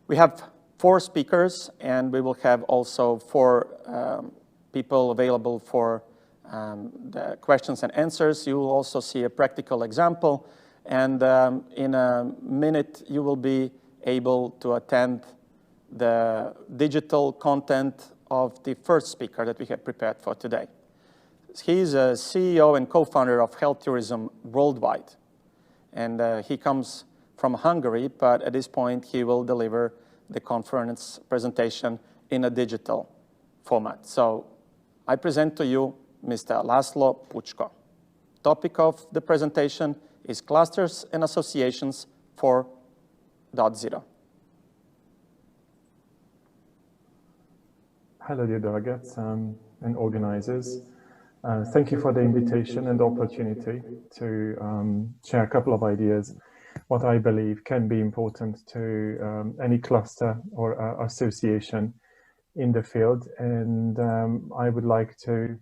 We have 4 speakers, and we will have also 4 people available for the questions and answers. You will also see a practical example, and in a minute you will be able to attend the digital content of the first speaker that we have prepared for today. He's a CEO and co-founder of Health Tourism Worldwide, and he comes from Hungary, but at this point he will deliver the conference presentation in a digital format. So I present to you Mr. Laszlo Puczko. Topic of the presentation is Clusters and Associations 4.0. Hello, dear delegates and organizers. Thank you for the invitation and the opportunity to share a couple of ideas, what I believe can be important to any cluster or association in the field. And I would like to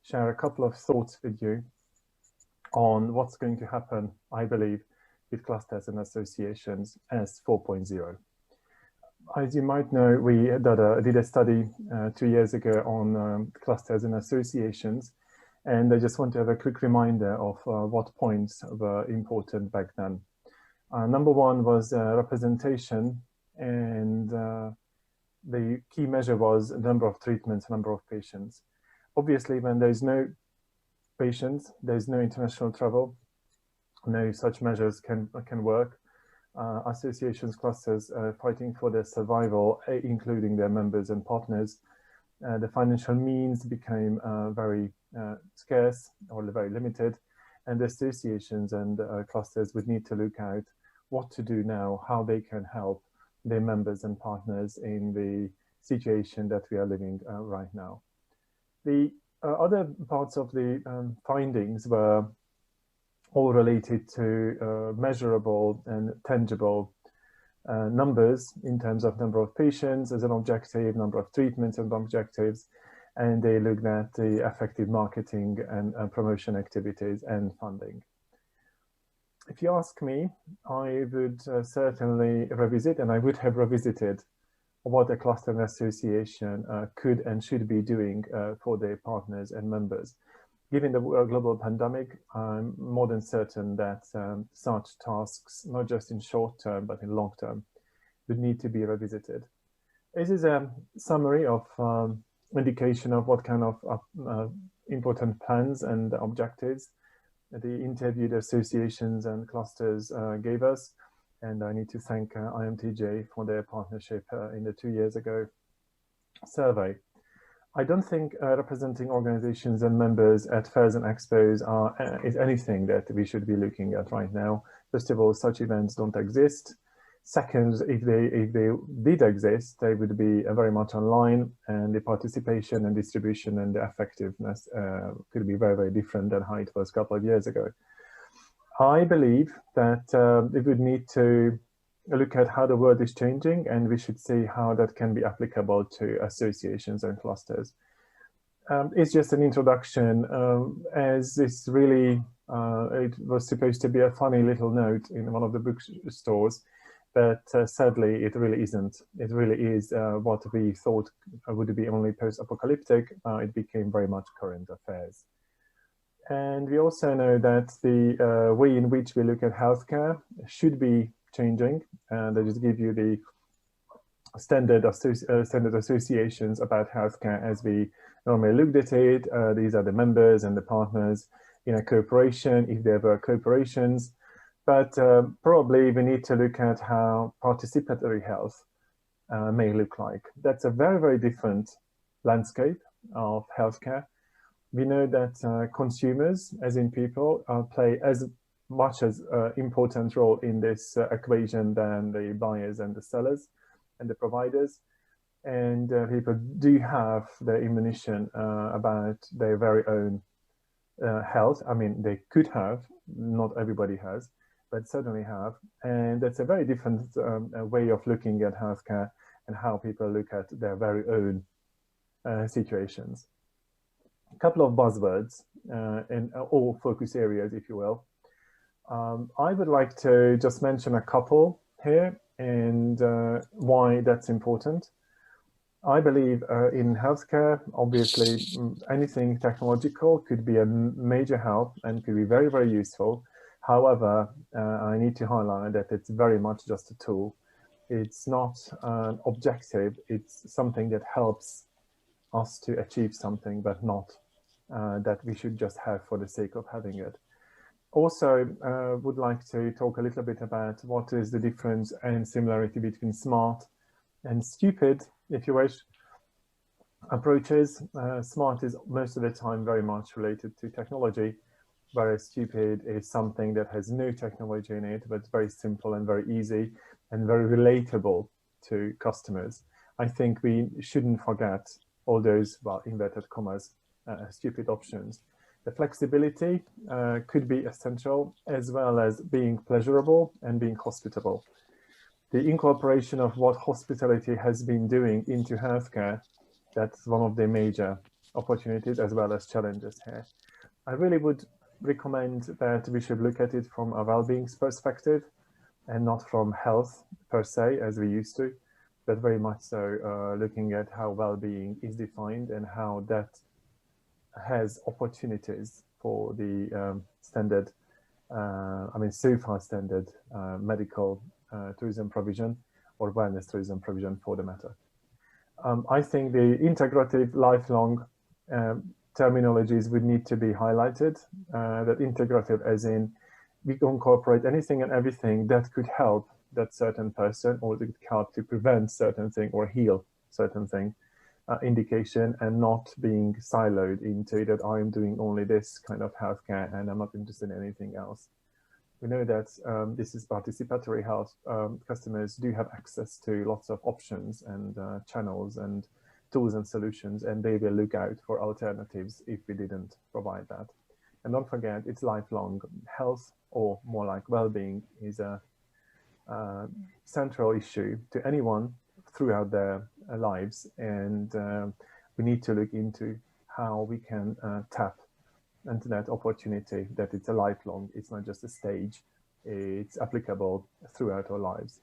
share a couple of thoughts with you on what's going to happen, I believe, with clusters and associations as 4.0. As you might know, we did a study 2 years ago on clusters and associations, and I just want to have a quick reminder of what points were important back then. Number 1 was representation, and the key measure was number of treatments, number of patients. Obviously, when there's no patients, there's no international travel, no such measures can work. Associations, clusters fighting for their survival, including their members and partners. The financial means became very scarce or very limited, and the associations and clusters would need to look at what to do now, how they can help their members and partners in the situation that we are living right now. The other parts of the findings were all related to measurable and tangible numbers in terms of number of patients as an objective, number of treatments and objectives, and they looked at the effective marketing and promotion activities and funding. If you ask me, I would certainly revisit, and I would have revisited what a cluster and association could and should be doing for their partners and members. Given the global pandemic, I'm more than certain that such tasks, not just in short term, but in long term, would need to be revisited. This is a summary of indication of what kind of important plans and objectives the interviewed associations and clusters gave us. And I need to thank IMTJ for their partnership in the 2 years ago survey. I don't think representing organizations and members at fairs and expos is anything that we should be looking at right now. First of all, such events don't exist. Second, if they did exist, they would be very much online, and the participation and distribution and the effectiveness could be very, very different than how it was a couple of years ago. I believe that we would need to look at how the world is changing, and we should see how that can be applicable to associations and clusters. It's just an introduction, as it's really, it was supposed to be a funny little note in one of the bookstores, but sadly it really isn't. It really is what we thought would be only post-apocalyptic. It became very much current affairs. And we also know that the way in which we look at healthcare should be changing, and I just give you the standard associations about healthcare as we normally looked at it. These are the members and the partners in a corporation, if there were corporations, but probably we need to look at how participatory health may look like. That's a very, very different landscape of healthcare. We know that consumers, as in people, play as much as important role in this equation than the buyers and the sellers and the providers. And people do have the ammunition about their very own health. I mean, they could have, not everybody has, but certainly have. And that's a very different way of looking at healthcare and how people look at their very own situations. A couple of buzzwords in all focus areas, if you will. I would like to just mention a couple here. and why that's important. I believe in healthcare, obviously, anything technological could be a major help and could be very, very useful. However, I need to highlight that it's very much just a tool. It's not an objective. It's something that helps us to achieve something, but not that we should just have for the sake of having it. Also, would like to talk a little bit about what is the difference and similarity between smart and stupid, if you wish, approaches. Smart is most of the time very much related to technology, whereas stupid is something that has no technology in it, but it's very simple and very easy and very relatable to customers. I think we shouldn't forget all those, well, inverted commas, stupid options. The flexibility could be essential, as well as being pleasurable and being hospitable. The incorporation of what hospitality has been doing into healthcare, that's one of the major opportunities as well as challenges here. I really would recommend that we should look at it from a well-being perspective and not from health per se, as we used to, but very much so looking at how well-being is defined and how that has opportunities for the standard, so far standard medical tourism provision or wellness tourism provision for the matter. I think the integrative lifelong terminologies would need to be highlighted. That integrative as in we incorporate anything and everything that could help that certain person or that could help to prevent certain thing or heal certain thing indication, and not being siloed into that I'm doing only this kind of healthcare and I'm not interested in anything else. We know that this is participatory health. Customers do have access to lots of options and channels and tools and solutions, and they will look out for alternatives if we didn't provide that. And don't forget, it's lifelong. Health, or more like well-being, is a central issue to anyone throughout their lives, and we need to look into how we can tap into that opportunity, that it's a lifelong, it's not just a stage, it's applicable throughout our lives.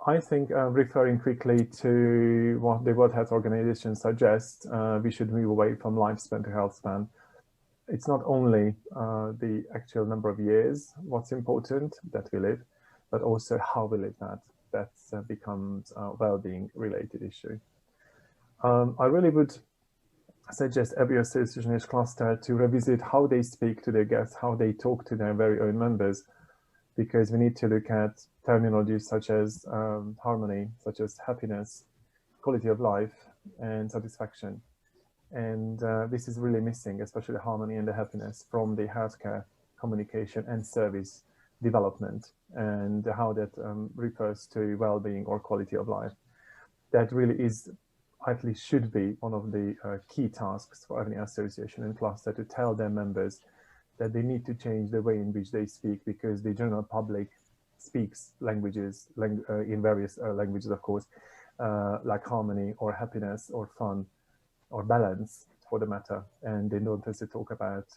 I think referring quickly to what the World Health Organization suggests, we should move away from lifespan to health span. It's not only the actual number of years, what's important that we live, but also how we live that. That becomes a well-being related issue. I really would suggest every association cluster to revisit how they speak to their guests, how they talk to their very own members, because we need to look at terminologies such as harmony, such as happiness, quality of life, and satisfaction. And this is really missing, especially the harmony and the happiness from the healthcare communication and service development, and how that refers to well-being or quality of life. That really is, at least should be, one of the key tasks for any association and cluster, to tell their members that they need to change the way in which they speak, because the general public speaks languages in various languages, of course, like harmony or happiness or fun or balance for the matter, and they don't necessarily talk about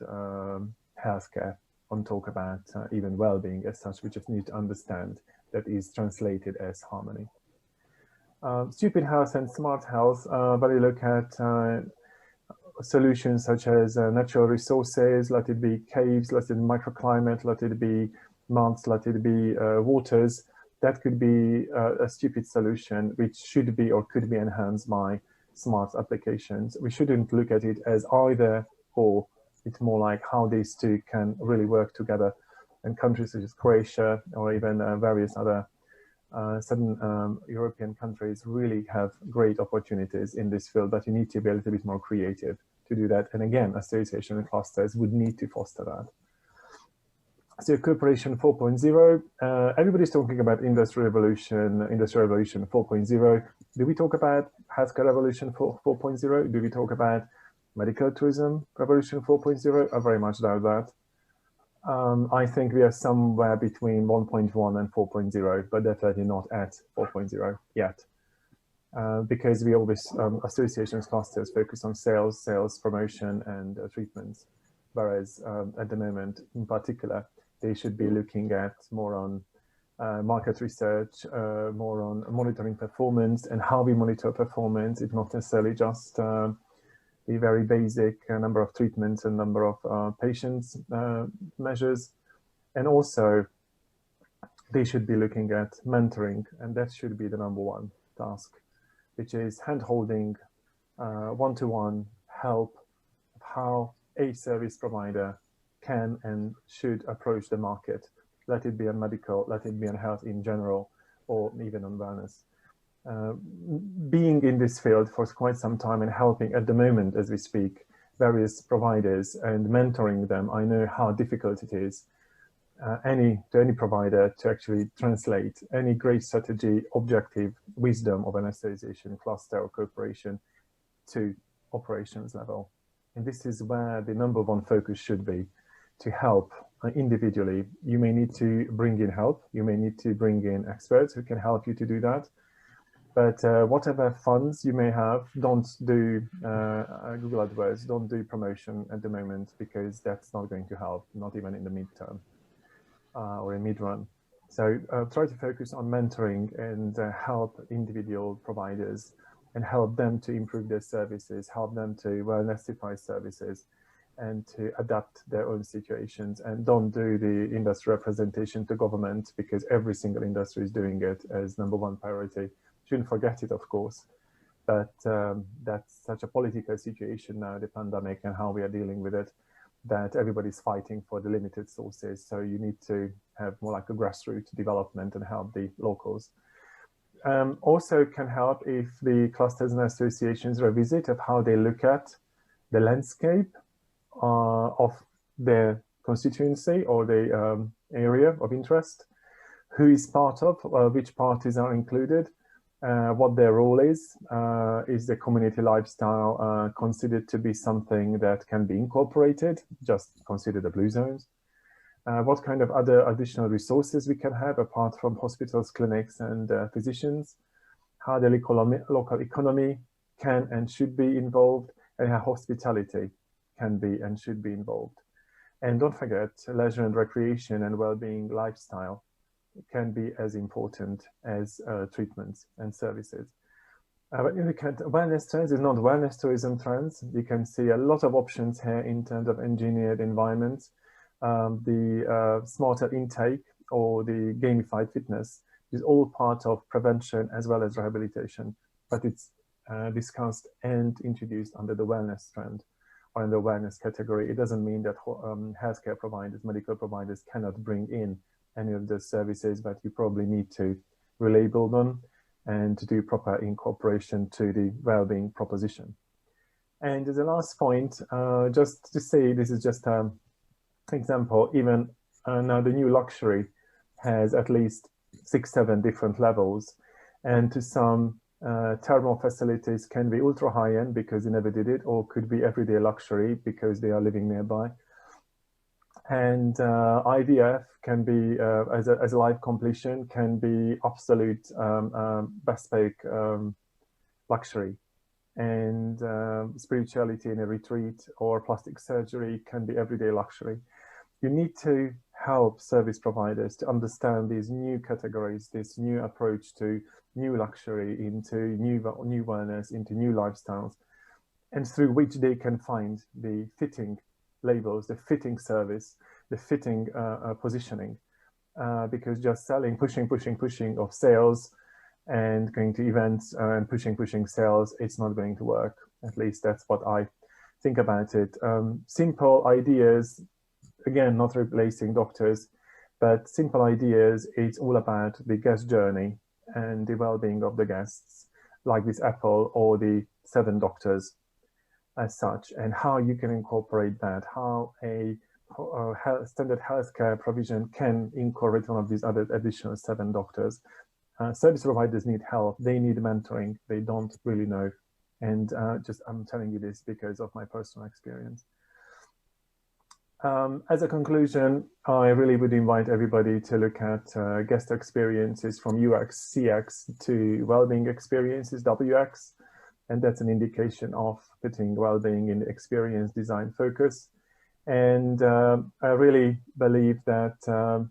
healthcare and talk about even well-being as such. We just need to understand that is translated as harmony. Stupid health and smart health, but we look at solutions such as natural resources, let it be caves, let it be microclimate, let it be months, let it be waters. That could be a stupid solution, which should be or could be enhanced by smart applications. We shouldn't look at it as either or. It's more like how these two can really work together. And countries such as Croatia or even various other southern European countries really have great opportunities in this field, but you need to be a little bit more creative to do that. And again, association and clusters would need to foster that. So cooperation 4.0, everybody's talking about Industrial Revolution 4.0. Do we talk about Healthcare Revolution 4.0? Do we talk about Medical Tourism Revolution 4.0? I very much doubt that. I think we are somewhere between 1.1 and 4.0, but definitely not at 4.0 yet. Because we always, associations clusters focus on sales, promotion, and treatments. Whereas at the moment, in particular, they should be looking at more on market research, more on monitoring performance and how we monitor performance. It's not necessarily just the very basic number of treatments and number of patients measures. And also, they should be looking at mentoring, and that should be the #1 task, which is hand-holding, one-to-one help of how a service provider can and should approach the market. Let it be on medical, let it be on health in general, or even on wellness. Being in this field for quite some time and helping at the moment as we speak various providers and mentoring them, I know how difficult it is to any provider to actually translate any great strategy, objective, wisdom of an anesthesiation cluster or corporation to operations level. And this is where the #1 focus should be, to help individually. You may need to bring in help, you may need to bring in experts who can help you to do that. But whatever funds you may have, don't do Google AdWords, don't do promotion at the moment, because that's not going to help, not even in the midterm or in mid-run. So try to focus on mentoring and help individual providers and help them to improve their services, help them to wellnessify services and to adapt their own situations. And don't do the industry representation to government, because every single industry is doing it as #1 priority. Shouldn't forget it, of course, but that's such a political situation now, the pandemic and how we are dealing with it, that everybody's fighting for the limited sources. So you need to have more like a grassroots development and help the locals. Also can help if the clusters and associations revisit of how they look at the landscape of their constituency or the area of interest, who is part of, which parties are included, what their role is the community lifestyle considered to be something that can be incorporated, just consider the blue zones, what kind of other additional resources we can have apart from hospitals, clinics and physicians, how the local economy can and should be involved, and how hospitality can be and should be involved. And don't forget, leisure and recreation and well-being lifestyle can be as important as treatments and services. But you look at wellness trends, is not wellness tourism trends. You can see a lot of options here in terms of engineered environments, the smarter intake or the gamified fitness is all part of prevention as well as rehabilitation, but it's discussed and introduced under the wellness trend or in the wellness category. It doesn't mean that healthcare providers, medical providers cannot bring in any of the services, but you probably need to relabel them and to do proper incorporation to the well-being proposition. And as a last point, just to say, this is just an example, even now the new luxury has at least 6-7 different levels, and to some thermal facilities can be ultra high-end because they never did it, or could be everyday luxury because they are living nearby. And IVF can be, as a life completion, can be absolute bespoke luxury. And spirituality in a retreat or plastic surgery can be everyday luxury. You need to help service providers to understand these new categories, this new approach to new luxury, into new wellness, into new lifestyles, and through which they can find the fitting labels, the fitting service, the fitting positioning, because just selling, pushing of sales and going to events and pushing sales, it's not going to work. At least that's what I think about it. Simple ideas, again, not replacing doctors, but simple ideas. It's all about the guest journey and the well-being of the guests, like this Apple or the 7 doctors as such, and how you can incorporate that, how a standard healthcare provision can incorporate one of these other additional 7 doctors. Service providers need help, they need mentoring, they don't really know. And I'm telling you this because of my personal experience. As a conclusion, I really would invite everybody to look at guest experiences from UX, CX to well-being experiences, WX. And that's an indication of putting well-being in the experience design focus. And I really believe that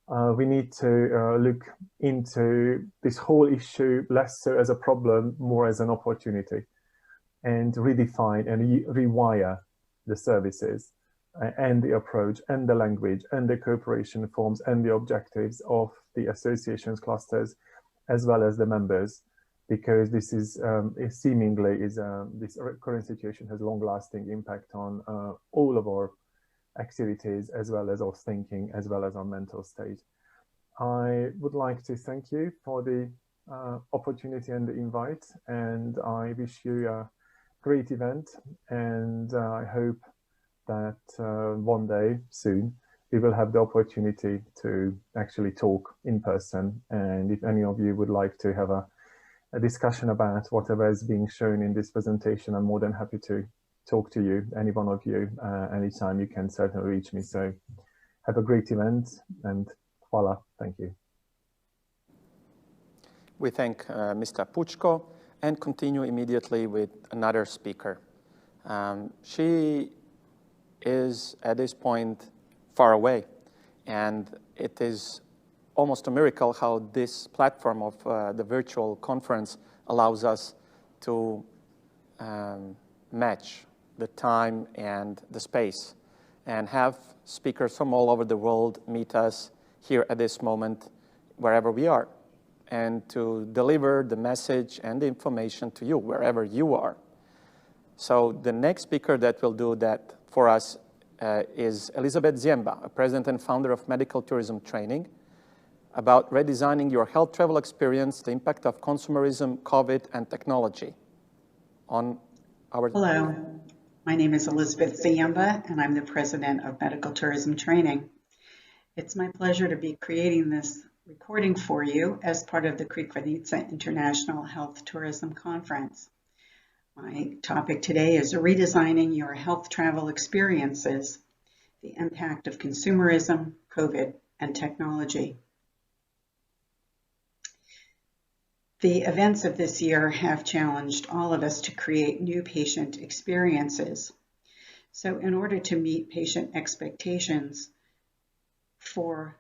we need to look into this whole issue less so as a problem, more as an opportunity, and redefine and rewire the services and the approach and the language and the cooperation forms and the objectives of the associations clusters, as well as the members, because this is seemingly this current situation has long-lasting impact on all of our activities, as well as our thinking, as well as our mental state. I would like to thank you for the opportunity and the invite, and I wish you a great event, and I hope that one day soon we will have the opportunity to actually talk in person. And if any of you would like to have a discussion about whatever is being shown in this presentation, I'm more than happy to talk to you, any one of you, anytime. You can certainly reach me. So have a great event, and voila, thank you. We thank Mr. Puczko and continue immediately with another speaker. She is at this point far away, and it is almost a miracle how this platform of the virtual conference allows us to match the time and the space and have speakers from all over the world meet us here at this moment wherever we are, and to deliver the message and the information to you wherever you are. So the next speaker that will do that for us is Elizabeth Ziemba, a president and founder of Medical Tourism Training, about redesigning your health travel experience, the impact of consumerism, COVID, and technology on our... Hello, my name is Elizabeth Ziemba, and I'm the president of Medical Tourism Training. It's my pleasure to be creating this recording for you as part of the Crikvenica International Health Tourism Conference. My topic today is redesigning your health travel experiences, the impact of consumerism, COVID, and technology. The events of this year have challenged all of us to create new patient experiences. So in order to meet patient expectations for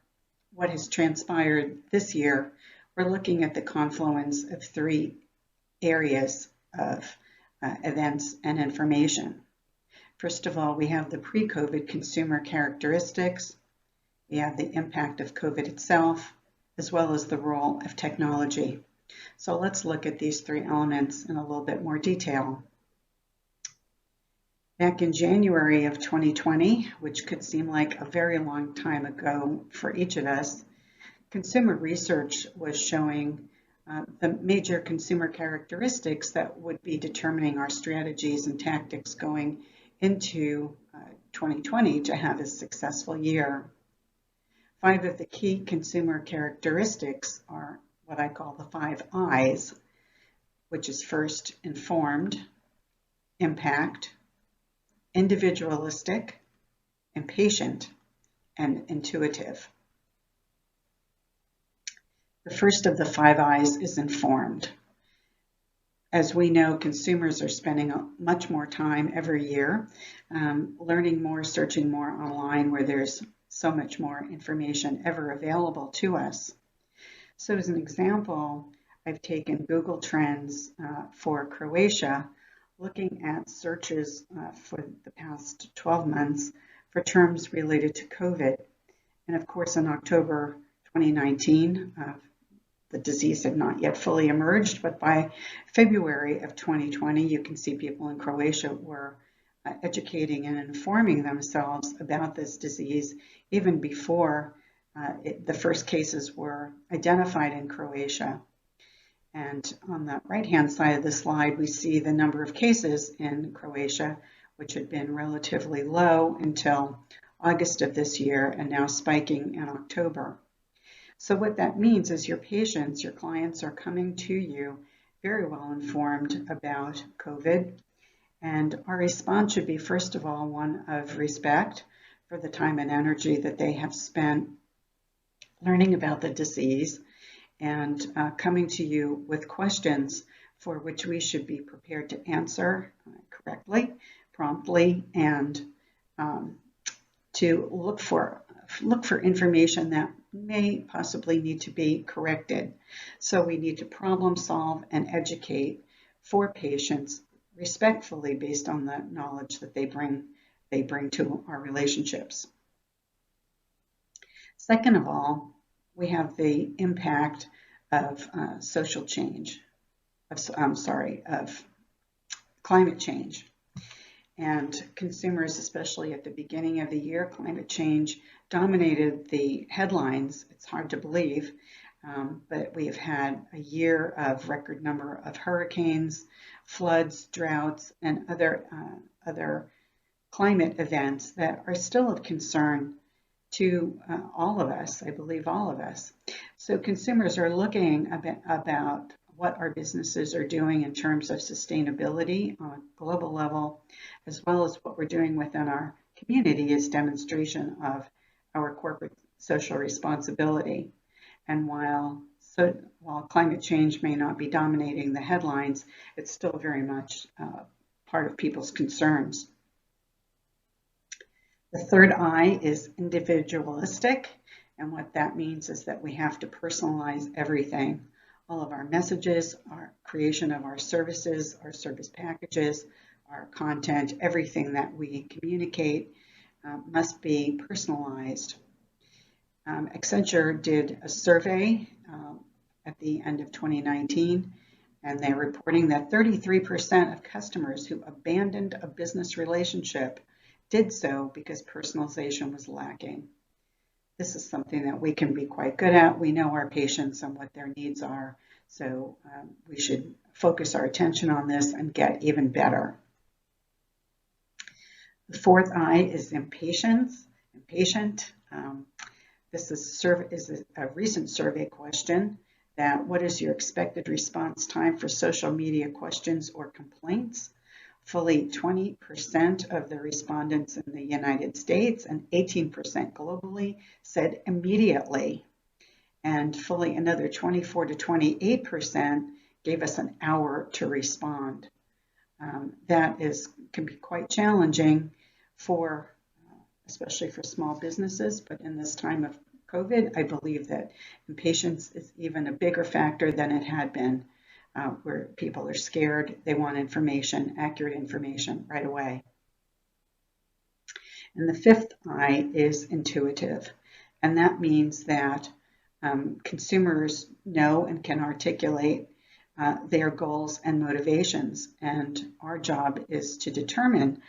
what has transpired this year, we're looking at the confluence of three areas of events and information. First of all, we have the pre-COVID consumer characteristics, we have the impact of COVID itself, as well as the role of technology. So let's look at these three elements in a little bit more detail. Back in January of 2020, which could seem like a very long time ago for each of us, consumer research was showing the major consumer characteristics that would be determining our strategies and tactics going into 2020 to have a successful year. 5 of the key consumer characteristics are what I call the 5 I's, which is first, informed, impact, individualistic, impatient, and intuitive. The first of the 5 I's is informed. As we know, consumers are spending much more time every year, learning more, searching more online, where there's so much more information ever available to us. So as an example, I've taken Google Trends for Croatia, looking at searches for the past 12 months for terms related to COVID. And of course, in October 2019, the disease had not yet fully emerged, but by February of 2020, you can see people in Croatia were educating and informing themselves about this disease even before the first cases were identified in Croatia. And on the right-hand side of the slide, we see the number of cases in Croatia, which had been relatively low until August of this year and now spiking in October. So what that means is your patients, your clients are coming to you very well informed about COVID. And our response should be, first of all, one of respect for the time and energy that they have spent learning about the disease and coming to you with questions for which we should be prepared to answer correctly, promptly, and to look for look for information that may possibly need to be corrected. So we need to problem solve and educate for patients respectfully based on the knowledge that they bring to our relationships. Second of all, we have the impact of social change, of climate change. And consumers, especially at the beginning of the year, climate change dominated the headlines. It's hard to believe, but we have had a year of record number of hurricanes, floods, droughts, and other climate events that are still of concern to all of us, I believe all of us. So consumers are looking about what our businesses are doing in terms of sustainability on a global level, as well as what we're doing within our community as demonstration of our corporate social responsibility. And while climate change may not be dominating the headlines, it's still very much part of people's concerns. The third I is individualistic, and what that means is that we have to personalize everything. All of our messages, our creation of our services, our service packages, our content, everything that we communicate must be personalized. Accenture did a survey at the end of 2019, and they're reporting that 33% of customers who abandoned a business relationship did so because personalization was lacking. This is something that we can be quite good at. We know our patients and what their needs are, so we should focus our attention on this and get even better. The fourth I is impatient. This is a recent survey question that what is your expected response time for social media questions or complaints? Fully 20% of the respondents in the United States and 18% globally said immediately. And fully another 24 to 28% gave us an hour to respond. That can be quite challenging especially for small businesses, but in this time of COVID, I believe that impatience is even a bigger factor than it had been, where people are scared, they want information, accurate information right away. And the fifth I is intuitive, and that means that consumers know and can articulate their goals and motivations, and our job is to determine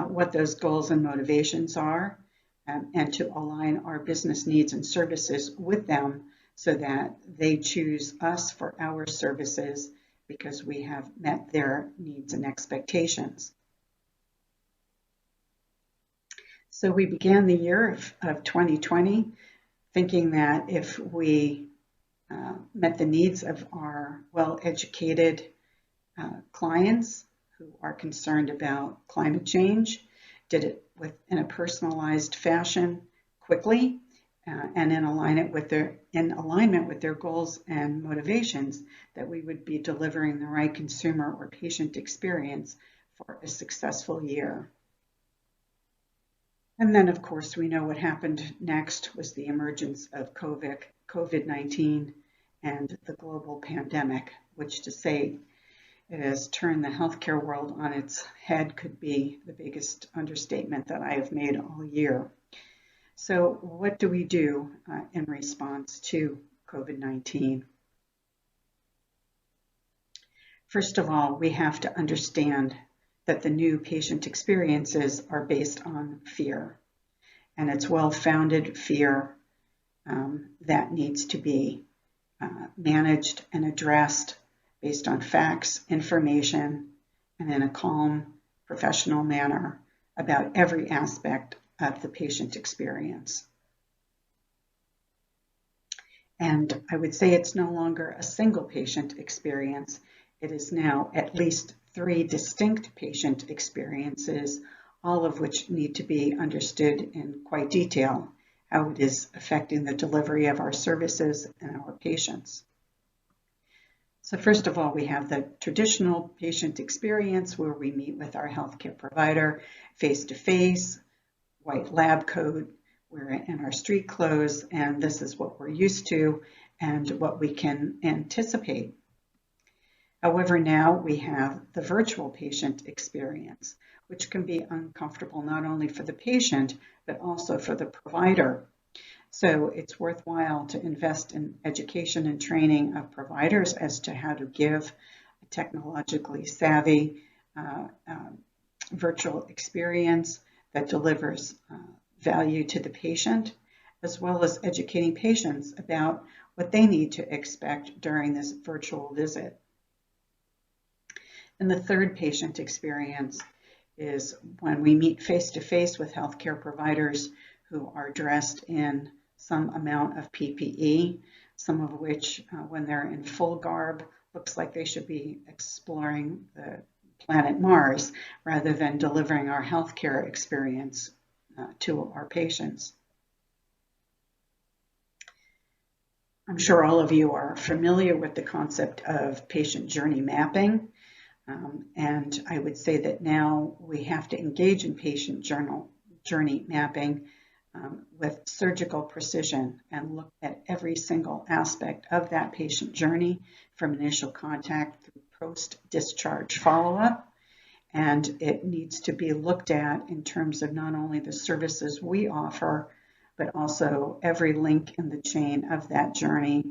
what those goals and motivations are and to align our business needs and services with them so that they choose us for our services because we have met their needs and expectations. So we began the year of 2020 thinking that if we met the needs of our well-educated clients who are concerned about climate change, did it in a personalized fashion quickly, and in alignment with their goals and motivations, that we would be delivering the right consumer or patient experience for a successful year. And then, of course, we know what happened next was the emergence of COVID-19 and the global pandemic, which, to say it has turned the healthcare world on its head, could be the biggest understatement that I have made all year. So what do we do in response to COVID-19? First of all, we have to understand that the new patient experiences are based on fear, and it's well-founded fear that needs to be managed and addressed based on facts, information, and in a calm, professional manner about every aspect of the patient experience. And I would say it's no longer a single patient experience. It is now at least 3 distinct patient experiences, all of which need to be understood in quite detail, how it is affecting the delivery of our services and our patients. So first of all, we have the traditional patient experience where we meet with our healthcare provider face-to-face, white lab coat, we're in our street clothes, and this is what we're used to and what we can anticipate. However, now we have the virtual patient experience, which can be uncomfortable not only for the patient, but also for the provider. So it's worthwhile to invest in education and training of providers as to how to give a technologically savvy virtual experience that delivers value to the patient, as well as educating patients about what they need to expect during this virtual visit. And the third patient experience is when we meet face-to-face with healthcare providers who are dressed in some amount of PPE, some of which, when they're in full garb, looks like they should be exploring the planet Mars rather than delivering our healthcare experience to our patients. I'm sure all of you are familiar with the concept of patient journey mapping. And I would say that now we have to engage in patient journey mapping with surgical precision and look at every single aspect of that patient journey from initial contact through post-discharge follow-up. And it needs to be looked at in terms of not only the services we offer, but also every link in the chain of that journey,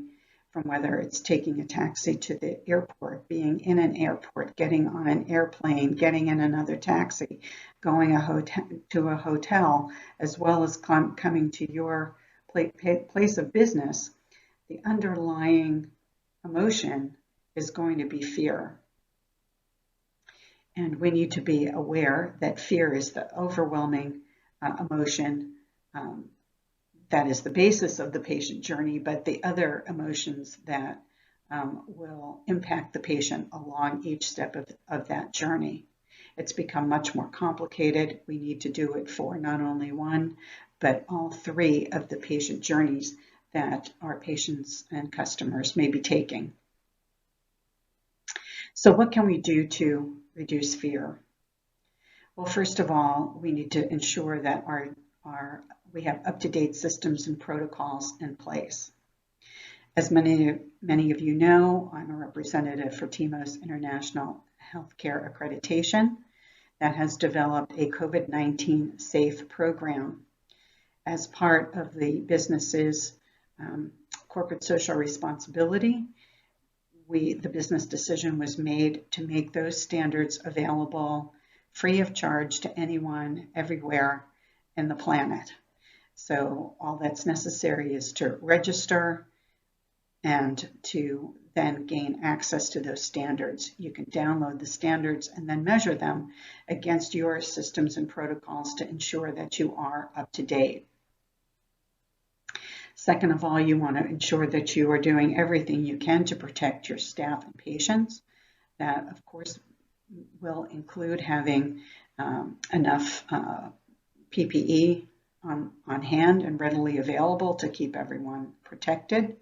from whether it's taking a taxi to the airport, being in an airport, getting on an airplane, getting in another taxi, going to a hotel, as well as coming to your place of business. The underlying emotion is going to be fear. And we need to be aware that fear is the overwhelming emotion that is the basis of the patient journey, but the other emotions that will impact the patient along each step of that journey. It's become much more complicated. We need to do it for not only one, but all three of the patient journeys that our patients and customers may be taking. So what can we do to reduce fear? Well, first of all, we need to ensure that we have up-to-date systems and protocols in place. As many of you know, I'm a representative for TIMO's International Healthcare Accreditation that has developed a COVID-19 SAFE program. As part of the business's corporate social responsibility, the business decision was made to make those standards available free of charge to anyone, everywhere in the planet. So all that's necessary is to register and to then gain access to those standards. You can download the standards and then measure them against your systems and protocols to ensure that you are up to date. Second of all, you want to ensure that you are doing everything you can to protect your staff and patients. That, of course, will include having enough PPE on hand and readily available to keep everyone protected,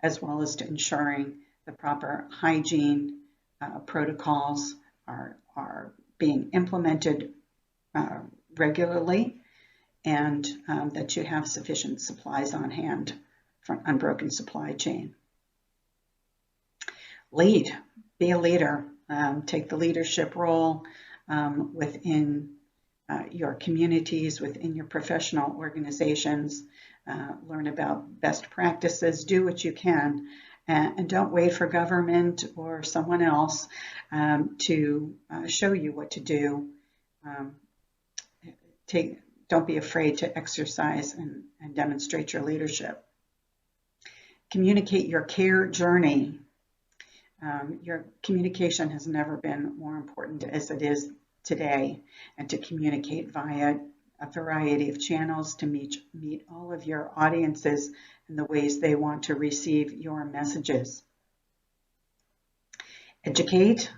as well as to ensuring the proper hygiene protocols are being implemented regularly, and that you have sufficient supplies on hand for an unbroken supply chain. Lead, be a leader, take the leadership role within your communities, within your professional organizations, learn about best practices, do what you can, and don't wait for government or someone else to show you what to do. Don't be afraid to exercise and demonstrate your leadership. Communicate your care journey. Your communication has never been more important as it is today, and to communicate via a variety of channels to meet all of your audiences in the ways they want to receive your messages. Educate.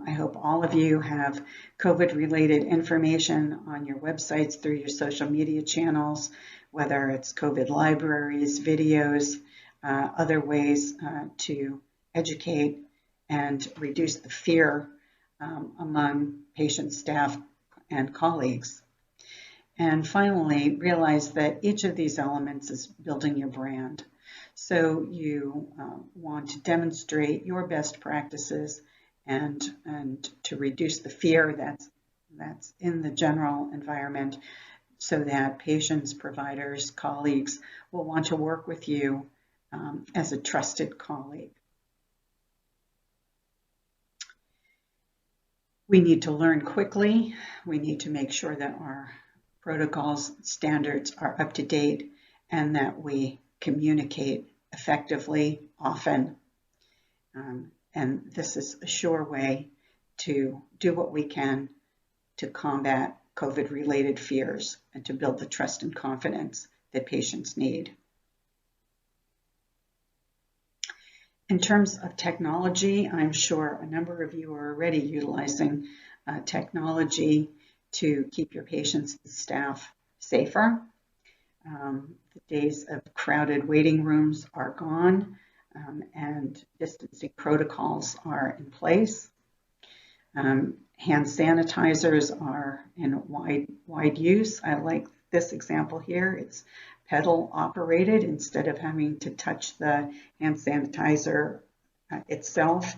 I hope all of you have COVID-related information on your websites through your social media channels, whether it's COVID libraries, videos, other ways to educate and reduce the fear among patients, staff, and colleagues. And finally, realize that each of these elements is building your brand. So you want to demonstrate your best practices and to reduce the fear that's in the general environment, so that patients, providers, colleagues will want to work with you as a trusted colleague. We need to learn quickly. We need to make sure that our protocols, standards are up to date, and that we communicate effectively, often. And this is a sure way to do what we can to combat COVID-related fears and to build the trust and confidence that patients need. In terms of technology, I'm sure a number of you are already utilizing technology to keep your patients and staff safer. The days of crowded waiting rooms are gone, and distancing protocols are in place. Hand sanitizers are in wide use. I like this example here. It's pedal operated instead of having to touch the hand sanitizer itself.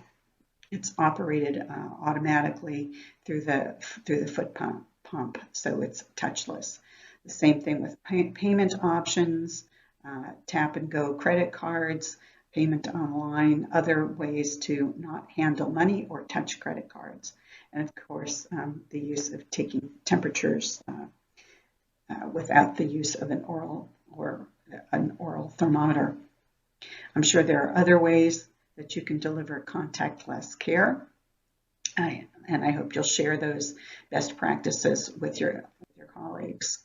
It's operated automatically through the foot pump, so it's touchless. The same thing with payment options, tap and go credit cards, payment online, other ways to not handle money or touch credit cards. And of course, the use of taking temperatures without the use of an oral thermometer. I'm sure there are other ways that you can deliver contactless care, and I hope you'll share those best practices with your colleagues.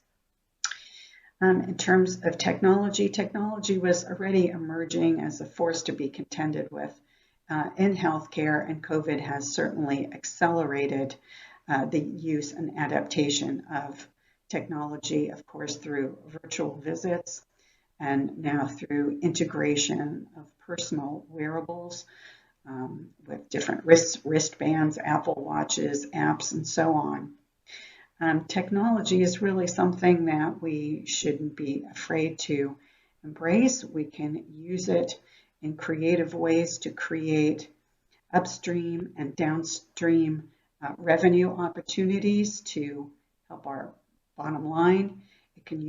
In terms of technology, technology was already emerging as a force to be contended with in healthcare, and COVID has certainly accelerated the use and adaptation of technology, of course, through virtual visits and now through integration of personal wearables with different wristbands, Apple Watches, apps, and so on. Technology is really something that we shouldn't be afraid to embrace. We can use it in creative ways to create upstream and downstream revenue opportunities to help our bottom line. It can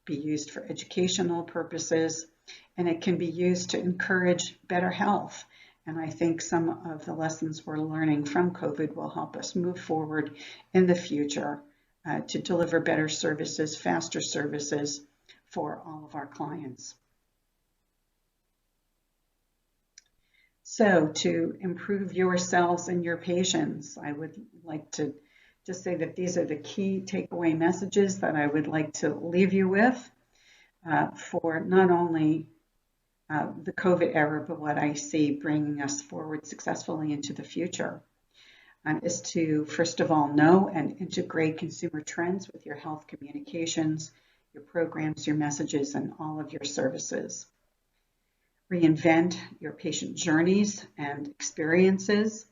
be used for educational purposes, and it can be used to encourage better health. And I think some of the lessons we're learning from COVID will help us move forward in the future to deliver better services, faster services for all of our clients. So to improve yourselves and your patients, I would like to just say that these are the key takeaway messages that I would like to leave you with for not only the COVID era, but what I see bringing us forward successfully into the future, is to, first of all, know and integrate consumer trends with your health communications, your programs, your messages, and all of your services. Reinvent your patient journeys and experiences.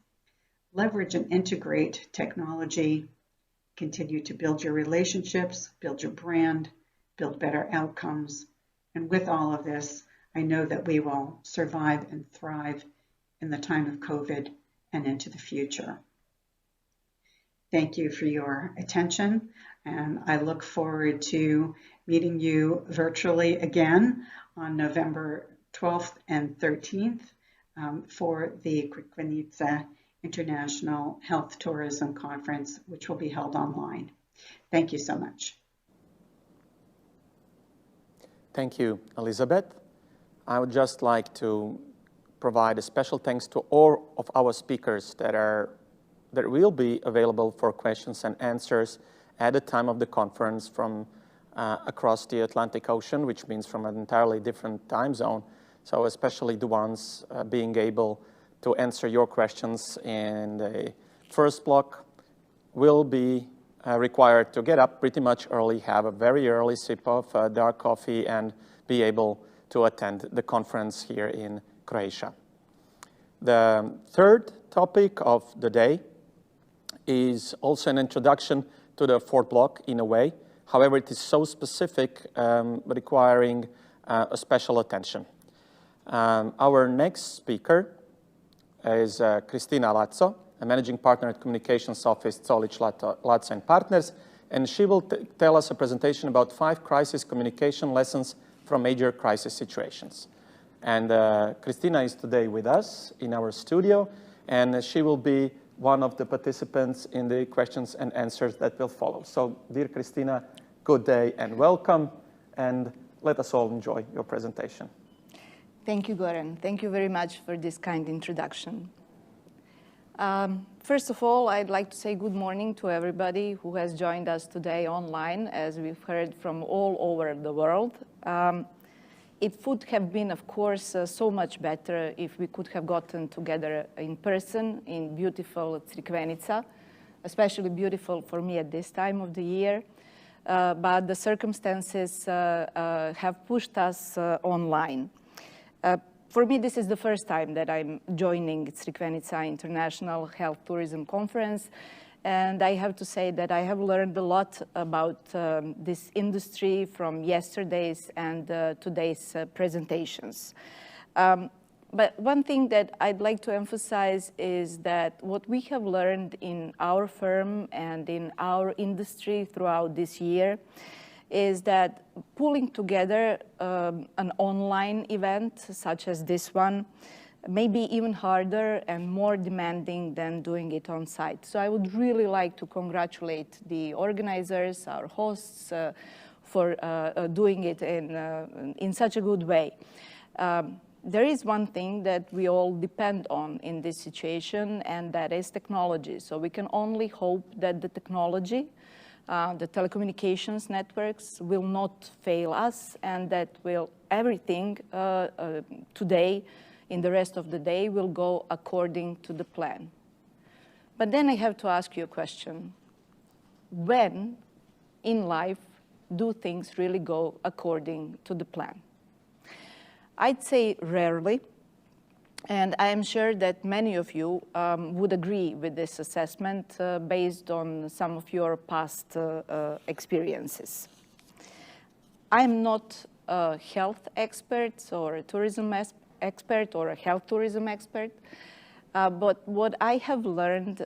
Leverage and integrate technology. Continue to build your relationships, build your brand, build better outcomes. And with all of this, I know that we will survive and thrive in the time of COVID and into the future. Thank you for your attention, and I look forward to meeting you virtually again on November 12th and 13th for the Crikvenica International Health Tourism Conference, which will be held online. Thank you so much. Thank you, Elizabeth. I would just like to provide a special thanks to all of our speakers that will be available for questions and answers at the time of the conference from across the Atlantic Ocean, which means from an entirely different time zone. So especially the ones being able to answer your questions in the first block will be required to get up pretty much early, have a very early sip of dark coffee, and be able to attend the conference here in Croatia. The third topic of the day is also an introduction to the fourth block in a way, However, it is so specific, requiring a special attention. Our next speaker is Christina Latzo, a managing partner at communications office Colić, Laszlo and Partners, and she will tell us a presentation about 5 crisis communication lessons from major crisis situations. And Kristina is today with us in our studio, and she will be one of the participants in the questions and answers that will follow. So, dear Kristina, good day and welcome, and let us all enjoy your presentation. Thank you, Goran. Thank you very much for this kind introduction. First of all, I'd like to say good morning to everybody who has joined us today online, as we've heard from all over the world. It would have been, of course, so much better if we could have gotten together in person in beautiful Crikvenica, especially beautiful for me at this time of the year. But the circumstances have pushed us online. For me, this is the first time that I'm joining Crikvenica International Health Tourism Conference, and I have to say that I have learned a lot about this industry from yesterday's and today's presentations. But one thing that I'd like to emphasize is that what we have learned in our firm and in our industry throughout this year is that pulling together an online event such as this one may be even harder and more demanding than doing it on site. So I would really like to congratulate the organizers, our hosts, for doing it in such a good way. There is one thing that we all depend on in this situation, and that is technology. So we can only hope that the technology, the telecommunications networks will not fail us, and that everything today, in the rest of the day, will go according to the plan. But then I have to ask you a question. When in life do things really go according to the plan? I'd say rarely, and I am sure that many of you would agree with this assessment based on some of your past experiences. I'm not a health expert or a tourism expert or a health tourism expert, but what I have learned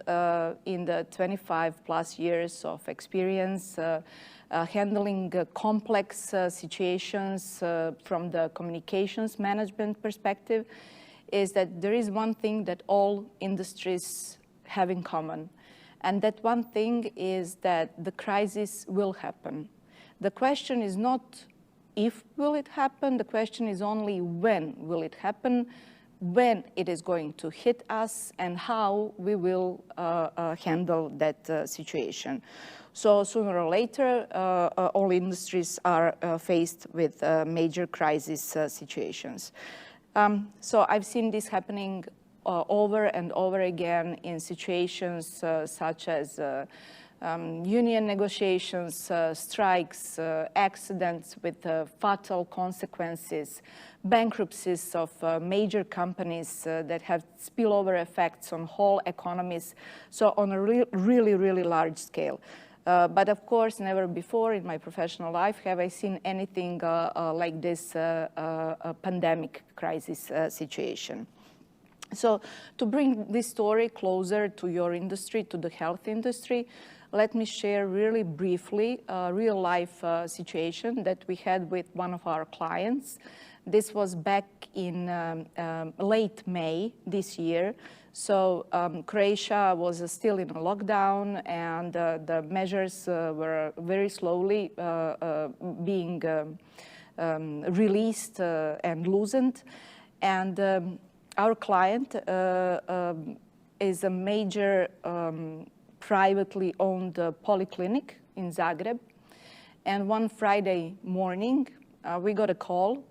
in the 25 plus years of experience handling complex situations from the communications management perspective is that there is one thing that all industries have in common. And that one thing is that the crisis will happen. The question is not if will it happen, the question is only when will it happen, when it is going to hit us, and how we will handle that situation. So sooner or later, all industries are faced with major crisis situations. So I've seen this happening over and over again in situations such as union negotiations, strikes, accidents with fatal consequences, bankruptcies of major companies that have spillover effects on whole economies, so on a really large scale. But of course, never before in my professional life have I seen anything like this pandemic crisis situation. So to bring this story closer to your industry, to the health industry, let me share really briefly a real-life situation that we had with one of our clients. This was back in late May this year. So Croatia was still in a lockdown, and the measures were very slowly being released and loosened. And our client is a major privately owned polyclinic in Zagreb. And one Friday morning, we got a call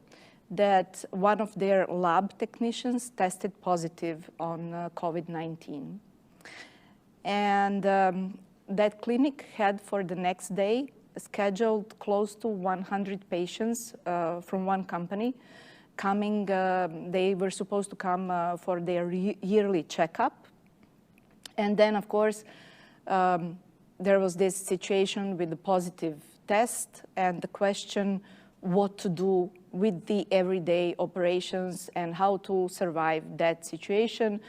that one of their lab technicians tested positive on COVID-19. And that clinic had for the next day scheduled close to 100 patients from one company coming. They were supposed to come for their yearly checkup. And then, of course, there was this situation with the positive test and the question what to do with the everyday operations and how to survive that situation,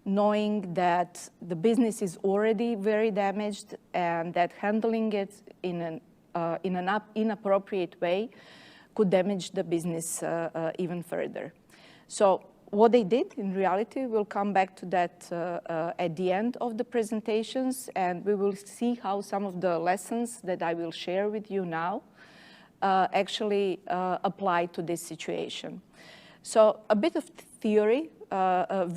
knowing that the business is already very damaged and that handling it in an inappropriate way could damage the business even further. So what they did in reality, we'll come back to that at the end of the presentations, and we will see how some of the lessons that I will share with you now actually apply to this situation. So a bit of theory,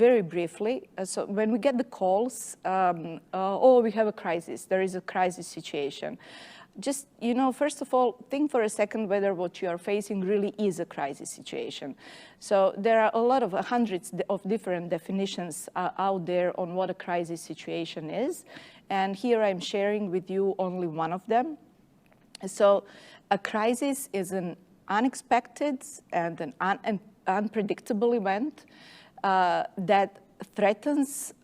very briefly. So when we get the calls, oh, we have a crisis, there is a crisis situation. Just, you know, first of all, think for a second whether what you are facing really is a crisis situation. So there are a lot of hundreds of different definitions out there on what a crisis situation is. And here I'm sharing with you only one of them. So a crisis is an unexpected and an unpredictable event that threatens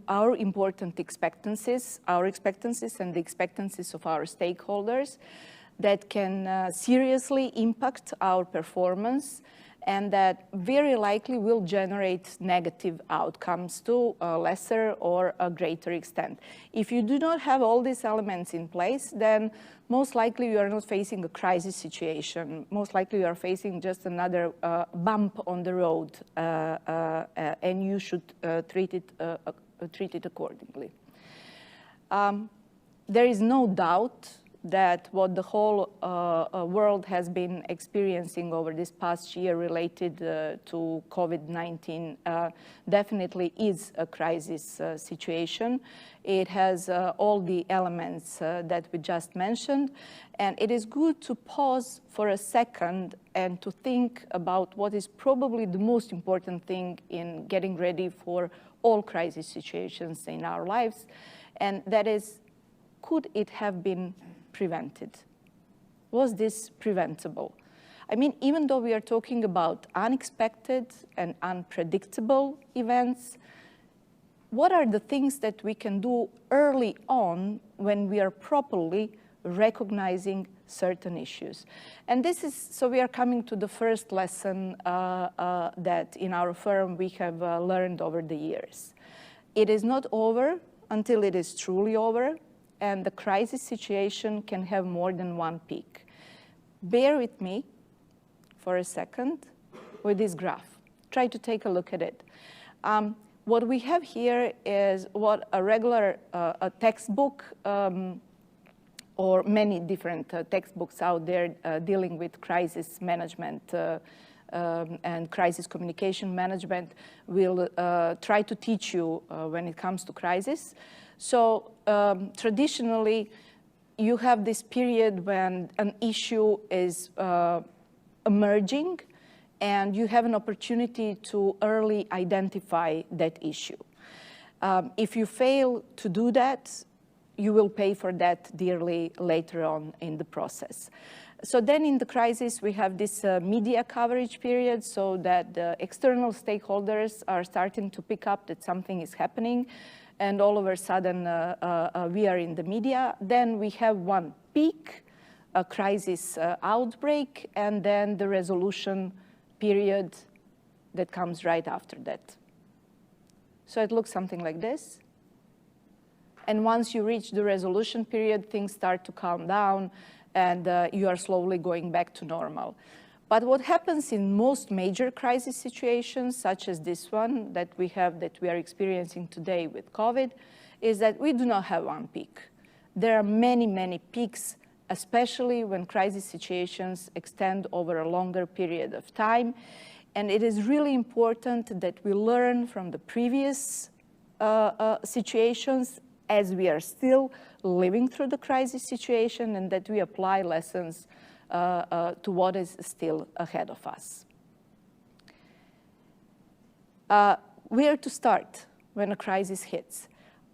our important expectancies and the expectancies of our stakeholders, that can seriously impact our performance, and that very likely will generate negative outcomes to a lesser or a greater extent. If you do not have all these elements in place, then most likely you are not facing a crisis situation. Most likely you are facing just another bump on the road, and you should treat it accordingly. There is no doubt that what the whole world has been experiencing over this past year related to COVID-19 definitely is a crisis situation. It has all the elements that we just mentioned, and it is good to pause for a second and to think about what is probably the most important thing in getting ready for all crisis situations in our lives, and that is, could it have been prevented? Was this preventable? I mean, even though we are talking about unexpected and unpredictable events, what are the things that we can do early on when we are properly recognizing certain issues? And this is, so we are coming to the first lesson that in our firm we have learned over the years. It is not over until it is truly over, and the crisis situation can have more than one peak. Bear with me for a second with this graph. Try to take a look at it. What we have here is what a regular a textbook or many different textbooks out there dealing with crisis management and crisis communication management will try to teach you when it comes to crisis. So traditionally, you have this period when an issue is emerging, and you have an opportunity to early identify that issue. If you fail to do that, you will pay for that dearly later on in the process. So then in the crisis, we have this media coverage period, so that the external stakeholders are starting to pick up that something is happening, and all of a sudden we are in the media. Then we have one peak, a crisis outbreak, and then the resolution period that comes right after that. So it looks something like this. And once you reach the resolution period, things start to calm down, and you are slowly going back to normal. But what happens in most major crisis situations, such as this one that we are experiencing today with COVID, is that we do not have one peak. There are many, many peaks, especially when crisis situations extend over a longer period of time. And it is really important that we learn from the previous situations as we are still living through the crisis situation, and that we apply lessons to what is still ahead of us. Where to start when a crisis hits?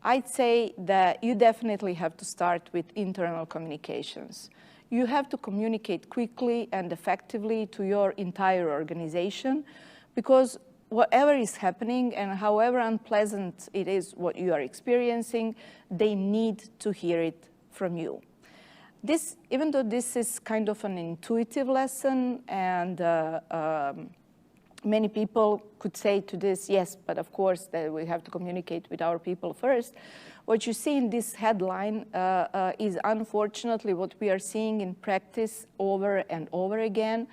I'd say that you definitely have to start with internal communications. You have to communicate quickly and effectively to your entire organization, because whatever is happening and however unpleasant it is what you are experiencing, they need to hear it from you. Even though this is kind of an intuitive lesson, and many people could say to this, yes, but of course that we have to communicate with our people first. What you see in this headline is unfortunately what we are seeing in practice over and over again,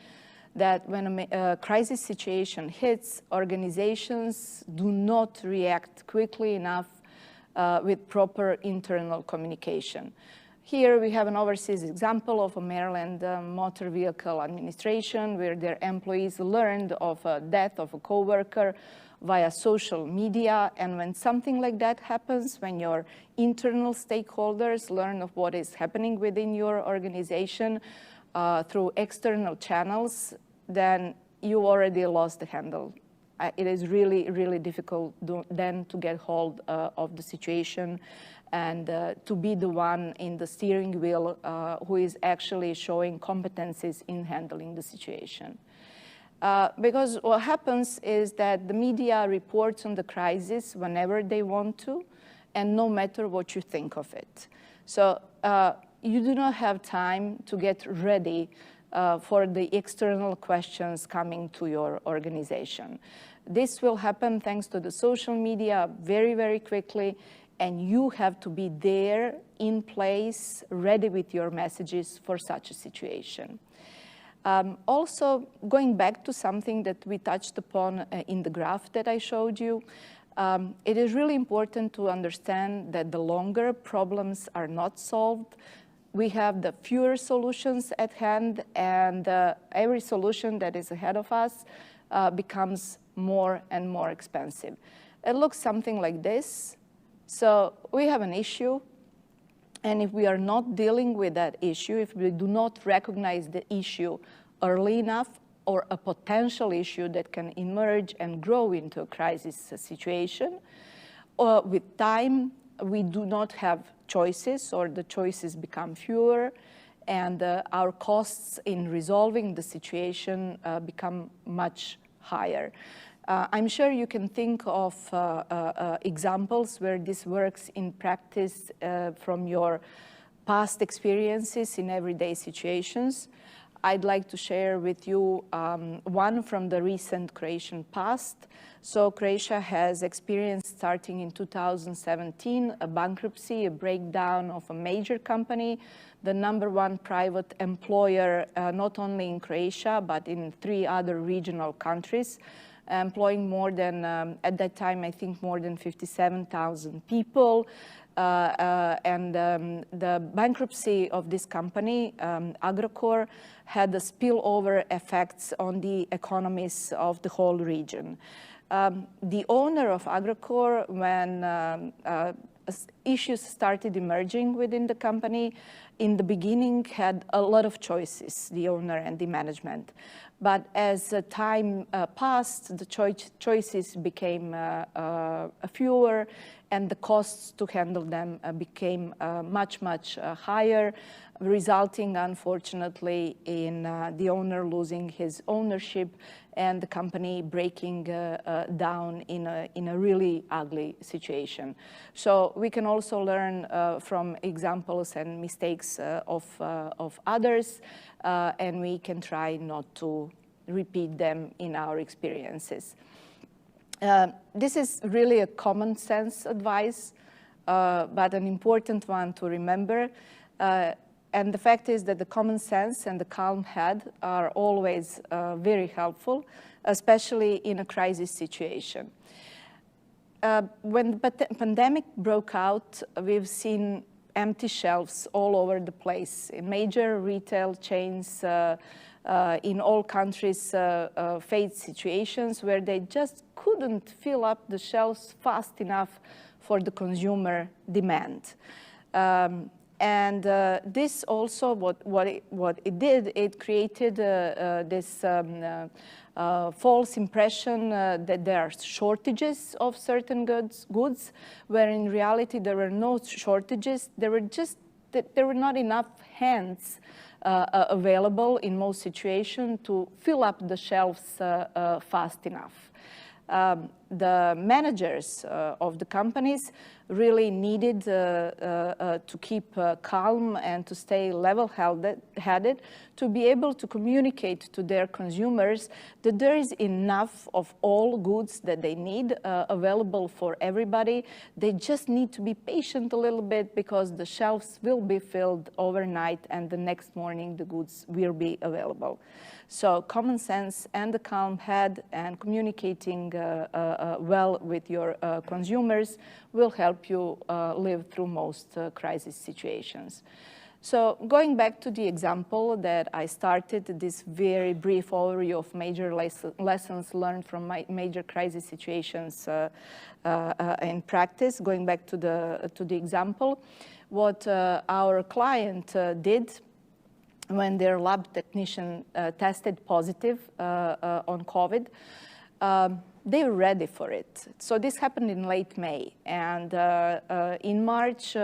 that when a crisis situation hits, organizations do not react quickly enough with proper internal communication. Here we have an overseas example of a Maryland Motor Vehicle Administration where their employees learned of a death of a coworker via social media. And when something like that happens, when your internal stakeholders learn of what is happening within your organization through external channels, then you already lost the handle. It is really, really difficult then to get hold of the situation and to be the one in the steering wheel who is actually showing competencies in handling the situation. Because what happens is that the media reports on the crisis whenever they want to, and no matter what you think of it. So you do not have time to get ready for the external questions coming to your organization. This will happen thanks to the social media very, very quickly, and you have to be there in place, ready with your messages for such a situation. Also, going back to something that we touched upon in the graph that I showed you, it is really important to understand that the longer problems are not solved, we have the fewer solutions at hand, and every solution that is ahead of us becomes more and more expensive. It looks something like this. So we have an issue, and if we are not dealing with that issue, if we do not recognize the issue early enough, or a potential issue that can emerge and grow into a crisis situation, with time, we do not have choices, or the choices become fewer, and our costs in resolving the situation become much higher. I'm sure you can think of examples where this works in practice from your past experiences in everyday situations. I'd like to share with you one from the recent Croatian past. So Croatia has experienced, starting in 2017, a bankruptcy, a breakdown of a major company, the #1 private employer, not only in Croatia, but in 3 other regional countries, employing more than, at that time, I think more than 57,000 people. The bankruptcy of this company, Agrokor, had the spillover effects on the economies of the whole region. The owner of Agrokor, when issues started emerging within the company, in the beginning had a lot of choices, the owner and the management. But as time passed, the choices became fewer, and the costs to handle them became much, much higher, resulting, unfortunately, in the owner losing his ownership and the company breaking down in a really ugly situation. So we can also learn from examples and mistakes of others, and we can try not to repeat them in our experiences. This is really a common sense advice, but an important one to remember. And the fact is that the common sense and the calm head are always very helpful, especially in a crisis situation. When the pandemic broke out, we've seen empty shelves all over the place. In major retail chains in all countries faced situations where they just couldn't fill up the shelves fast enough for the consumer demand. And this also, what it did, it created this false impression that there are shortages of certain goods, where in reality there were no shortages. There were not enough hands available in most situations to fill up the shelves fast enough. the managers of the companies really needed to keep calm and to stay level-headed, to be able to communicate to their consumers that there is enough of all goods that they need available for everybody. They just need to be patient a little bit because the shelves will be filled overnight and the next morning the goods will be available. So common sense and a calm head and communicating well with your consumers will help you live through most crisis situations. So going back to the example that I started, this very brief overview of major lessons learned from my major crisis situations in practice, going back to the example, what our client did when their lab technician tested positive on COVID, they were ready for it. So this happened in late May. And in March,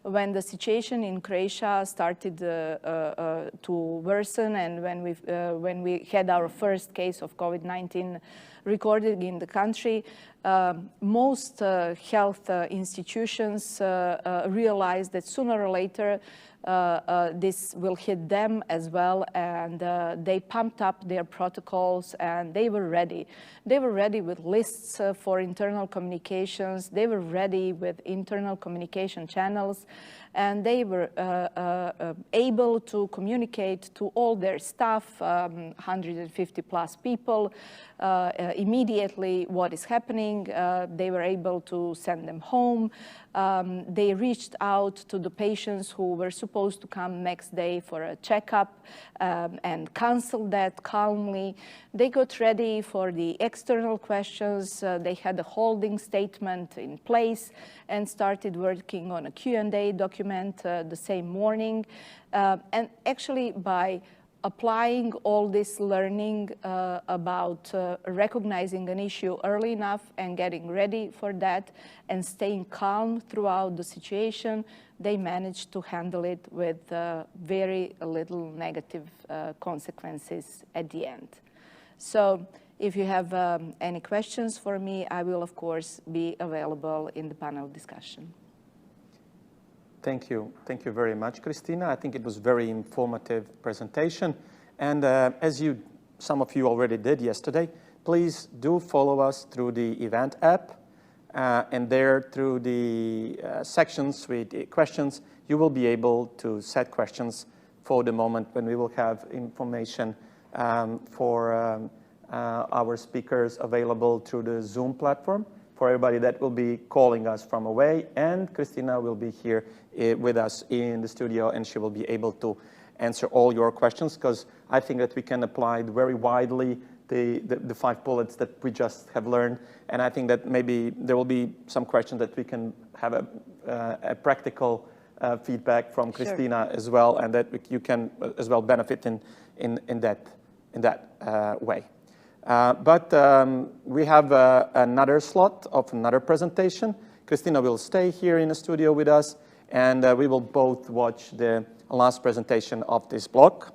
when the situation in Croatia started to worsen and when we had our first case of COVID-19 recorded in the country, most health institutions realized that sooner or later this will hit them as well, and they pumped up their protocols and they were ready. They were ready with lists for internal communications. They were ready with internal communication channels, and they were able to communicate to all their staff, 150 plus people, immediately what is happening. They were able to send them home. They reached out to the patients who were supposed to come next day for a checkup and canceled that calmly. They got ready for the external questions. They had a holding statement in place and started working on a Q&A document the same morning. And actually by applying all this learning about recognizing an issue early enough and getting ready for that and staying calm throughout the situation, they managed to handle it with very little negative consequences at the end. So if you have any questions for me, I will, of course, be available in the panel discussion. Thank you. Thank you very much, Kristina. I think it was a very informative presentation. And as some of you already did yesterday, please do follow us through the event app. And there, through the sections with the questions, you will be able to set questions for the moment when we will have information for our speakers available through the Zoom platform. For everybody that will be calling us from away, and Kristina will be here with us in the studio, and she will be able to answer all your questions, because I think that we can apply very widely the 5 bullets that we just have learned, and I think that maybe there will be some questions that we can have a practical feedback from Kristina as well, and that you can as well benefit in that way. But we have another slot of another presentation. Kristina will stay here in the studio with us, and we will both watch the last presentation of this block.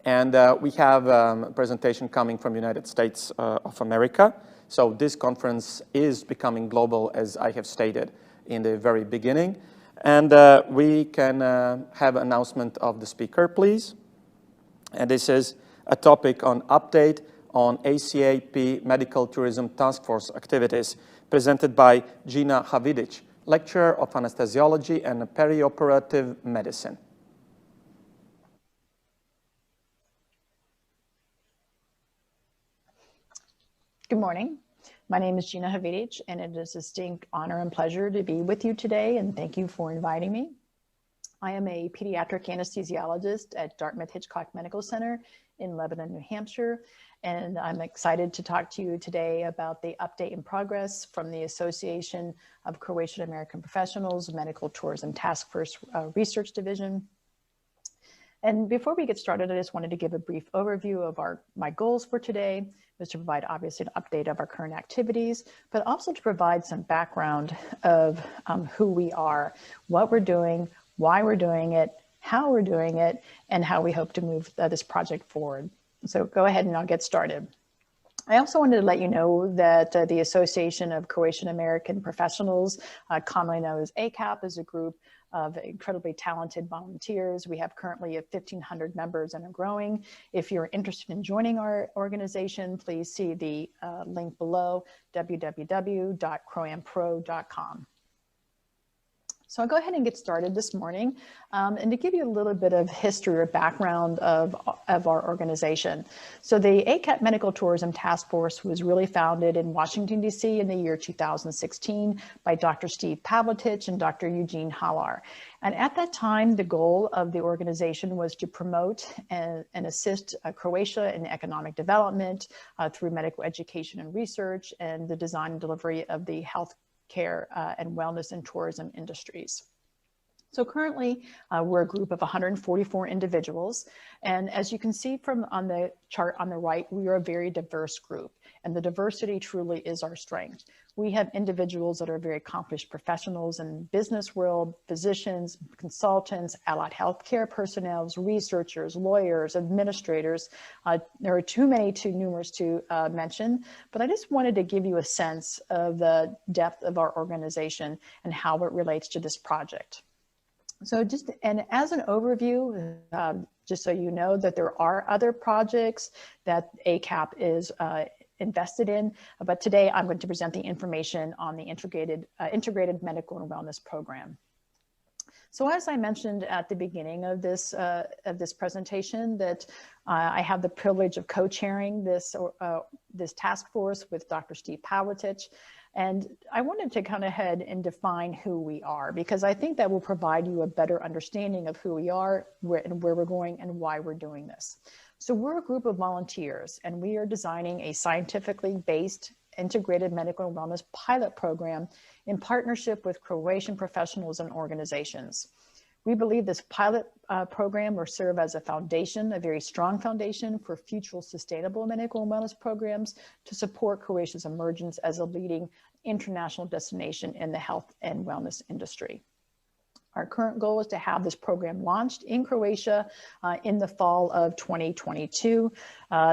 And we have a presentation coming from the United States of America. So this conference is becoming global, as I have stated in the very beginning. And we can have an announcement of the speaker, please. And this is a topic on update on ACAP Medical Tourism Task Force activities, presented by Jeana Havidich, lecturer of Anesthesiology and Perioperative Medicine. Good morning. My name is Jeana Havidich, and it is a distinct honor and pleasure to be with you today, and thank you for inviting me. I am a pediatric anesthesiologist at Dartmouth-Hitchcock Medical Center in Lebanon, New Hampshire, and I'm excited to talk to you today about the update in progress from the Association of Croatian American Professionals Medical Tourism Task Force Research Division. And before we get started, I just wanted to give a brief overview of my goals for today, was to provide obviously an update of our current activities, but also to provide some background of who we are, what we're doing, why we're doing it, how we're doing it, and how we hope to move this project forward. So go ahead and I'll get started. I also wanted to let you know that the Association of Croatian American Professionals, commonly known as ACAP, is a group of incredibly talented volunteers. We have currently 1,500 members and are growing. If you're interested in joining our organization, please see the link below, www.croampro.com. So I'll go ahead and get started this morning. And to give you a little bit of history or background of our organization. So the ACAP Medical Tourism Task Force was really founded in Washington, D.C. in the year 2016 by Dr. Steve Pavletich and Dr. Eugene Halar. And at that time, the goal of the organization was to promote and assist Croatia in economic development through medical education and research and the design and delivery of the health care and wellness and tourism industries. So currently, we're a group of 144 individuals. And as you can see from on the chart on the right, we are a very diverse group. And the diversity truly is our strength. We have individuals that are very accomplished professionals in business world, physicians, consultants, allied healthcare personnel, researchers, lawyers, administrators. There are too numerous to mention, but I just wanted to give you a sense of the depth of our organization and how it relates to this project. So and as an overview, just so you know that there are other projects that ACAP is invested in, but today I'm going to present the information on the integrated medical and wellness program. So as I mentioned at the beginning of this presentation, that I have the privilege of co-chairing this task force with Dr. Steve Pavletich. And I wanted to kind of head and define who we are, because I think that will provide you a better understanding of who we are, where we're going, and why we're doing this. So we're a group of volunteers, and we are designing a scientifically based integrated medical and wellness pilot program in partnership with Croatian professionals and organizations. We believe this pilot program will serve as a foundation, a very strong foundation for future sustainable medical and wellness programs to support Croatia's emergence as a leading international destination in the health and wellness industry. Our current goal is to have this program launched in Croatia in the fall of 2022.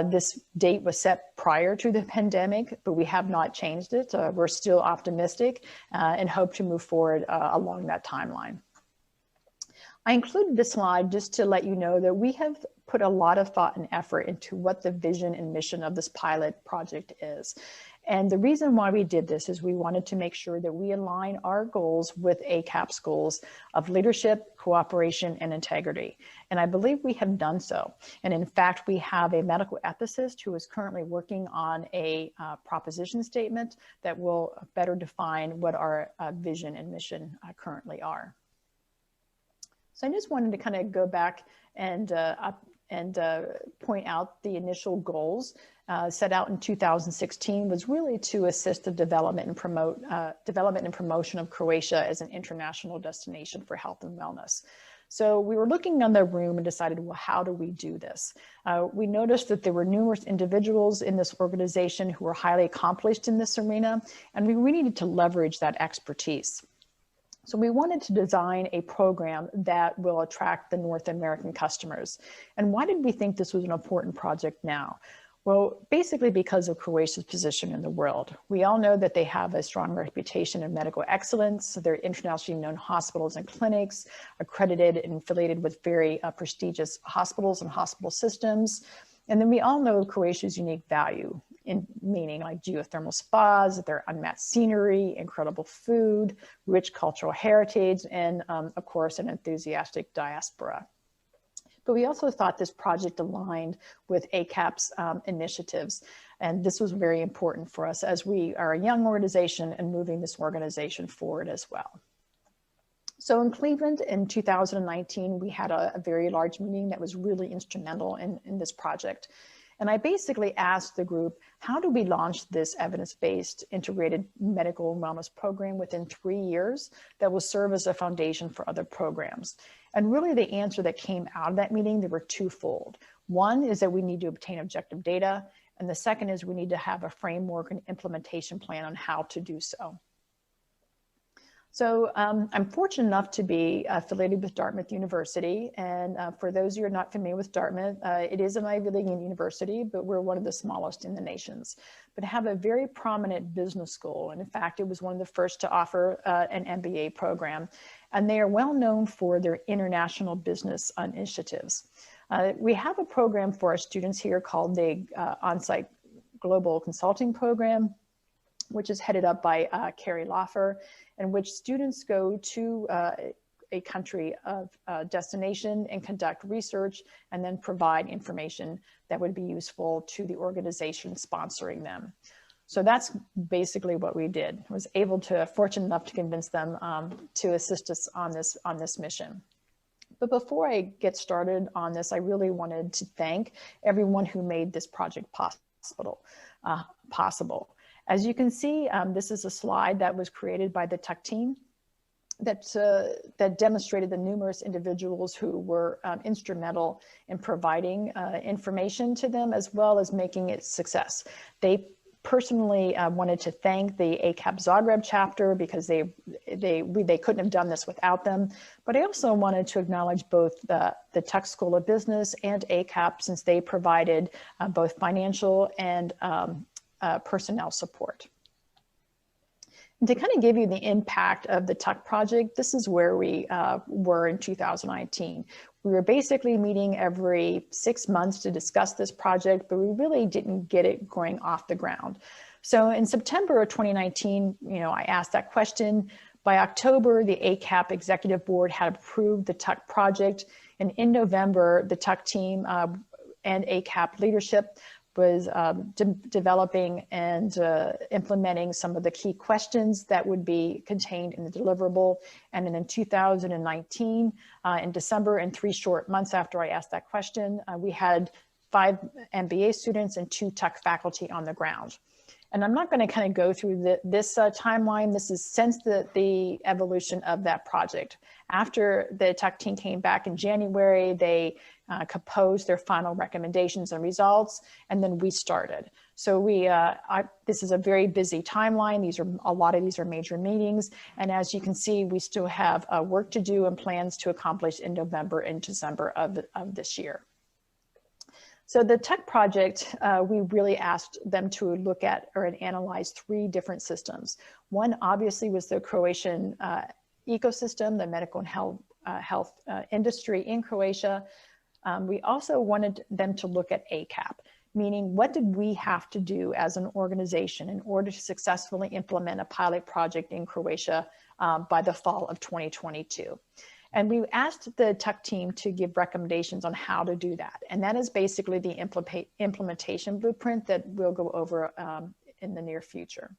This date was set prior to the pandemic, but we have not changed it. We're still optimistic and hope to move forward along that timeline. I included this slide just to let you know that we have put a lot of thought and effort into what the vision and mission of this pilot project is. And the reason why we did this is we wanted to make sure that we align our goals with ACAP's goals of leadership, cooperation, and integrity. And I believe we have done so. And in fact, we have a medical ethicist who is currently working on a proposition statement that will better define what our vision and mission currently are. So I just wanted to kind of go back and point out the initial goals set out in 2016 was really to assist the development and promotion of Croatia as an international destination for health and wellness. So we were looking in the room and decided, well, how do we do this? We noticed that there were numerous individuals in this organization who were highly accomplished in this arena, and we needed to leverage that expertise. So we wanted to design a program that will attract the North American customers. And why did we think this was an important project now? Well, basically because of Croatia's position in the world. We all know that they have a strong reputation in medical excellence. So they're internationally known hospitals and clinics, accredited and affiliated with very prestigious hospitals and hospital systems. And then we all know Croatia's unique value, in meaning like geothermal spas, their unmatched scenery, incredible food, rich cultural heritage, and of course, an enthusiastic diaspora. But we also thought this project aligned with ACAP's initiatives. And this was very important for us as we are a young organization and moving this organization forward as well. So in Cleveland in 2019, we had a very large meeting that was really instrumental in this project. And I basically asked the group, how do we launch this evidence-based integrated medical and wellness program within 3 years that will serve as a foundation for other programs? And really the answer that came out of that meeting, they were twofold. One is that we need to obtain objective data. And the second is we need to have a framework and implementation plan on how to do so. So I'm fortunate enough to be affiliated with Dartmouth University. And for those who are not familiar with Dartmouth, it is an Ivy League university, but we're one of the smallest in the nations. But have a very prominent business school. And in fact, it was one of the first to offer an MBA program. And they are well known for their international business initiatives. We have a program for our students here called the On-Site Global Consulting Program, which is headed up by Carrie Loffer, in which students go to a country of destination and conduct research and then provide information that would be useful to the organization sponsoring them. So that's basically what we did. I was able to, fortunate enough to convince them to assist us on this mission. But before I get started on this, I really wanted to thank everyone who made this project possible. As you can see, this is a slide that was created by the TUC team that demonstrated the numerous individuals who were instrumental in providing information to them, as well as making it success. They personally wanted to thank the ACAP Zagreb chapter because they couldn't have done this without them. But I also wanted to acknowledge both the TUC School of Business and ACAP, since they provided both financial and personnel support. And to kind of give you the impact of the TUC project, this is where we were in 2019. We were basically meeting every 6 months to discuss this project, but we really didn't get it going off the ground. So in September of 2019, I asked that question. By October, the ACAP Executive Board had approved the TUC project. And in November, the TUC team and ACAP leadership was developing and implementing some of the key questions that would be contained in the deliverable. And then in 2019, in December, and 3 short months after I asked that question, we had 5 MBA students and 2 TUC faculty on the ground. And I'm not going to kind of go through this timeline. This is since the evolution of that project. After the TUC team came back in January, they composed their final recommendations and results, and then we started. So this is a very busy timeline. A lot of these are major meetings. And as you can see, we still have work to do and plans to accomplish in November and December of this year. So the TUC project, we really asked them to look at or analyze 3 different systems. One obviously was the Croatian ecosystem, the medical and health industry in Croatia. We also wanted them to look at ACAP, meaning what did we have to do as an organization in order to successfully implement a pilot project in Croatia by the fall of 2022. And we asked the TUC team to give recommendations on how to do that. And that is basically the implementation blueprint that we'll go over in the near future.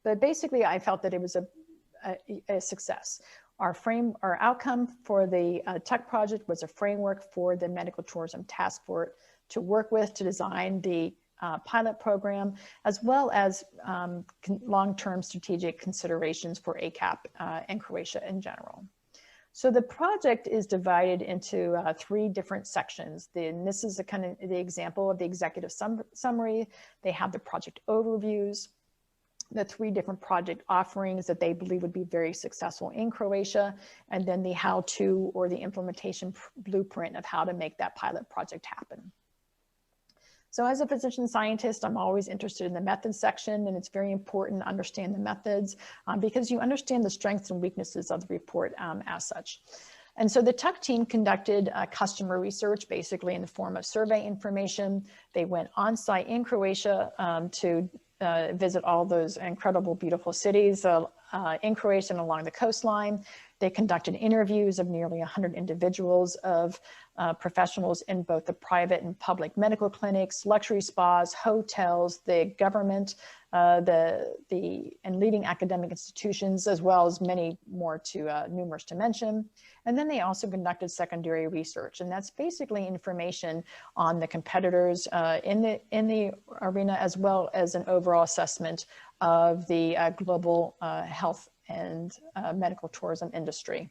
But basically, I felt that it was a success. Our outcome for the TUC project was a framework for the Medical Tourism Task Force to work with to design the pilot program, as well as long-term strategic considerations for ACAP and Croatia in general. So the project is divided into 3 different sections. And this is the example of the executive summary. They have the project overviews, the 3 different project offerings that they believe would be very successful in Croatia, and then the how-to or the implementation blueprint of how to make that pilot project happen. So as a physician scientist, I'm always interested in the methods section, and it's very important to understand the methods because you understand the strengths and weaknesses of the report as such. And so the TUC team conducted customer research, basically in the form of survey information. They went on site in Croatia to visit all those incredible, beautiful cities in Croatia and along the coastline. They conducted interviews of nearly 100 individuals of professionals in both the private and public medical clinics, luxury spas, hotels, the government, and leading academic institutions, as well as many more numerous to mention. And then they also conducted secondary research, and that's basically information on the competitors in the arena, as well as an overall assessment of the global health and medical tourism industry.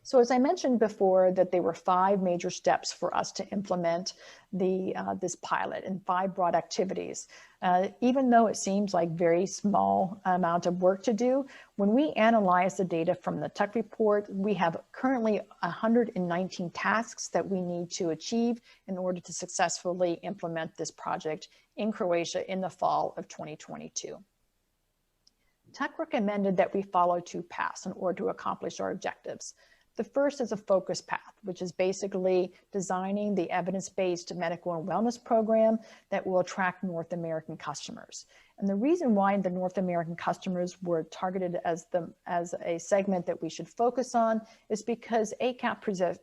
So as I mentioned before, that there were 5 major steps for us to implement this pilot and 5 broad activities. Even though it seems like very small amount of work to do, when we analyze the data from the TUC report, we have currently 119 tasks that we need to achieve in order to successfully implement this project in Croatia in the fall of 2022. TUC recommended that we follow 2 paths in order to accomplish our objectives. The first is a focus path, which is basically designing the evidence-based medical and wellness program that will attract North American customers. And the reason why the North American customers were targeted as a segment that we should focus on is because ACAP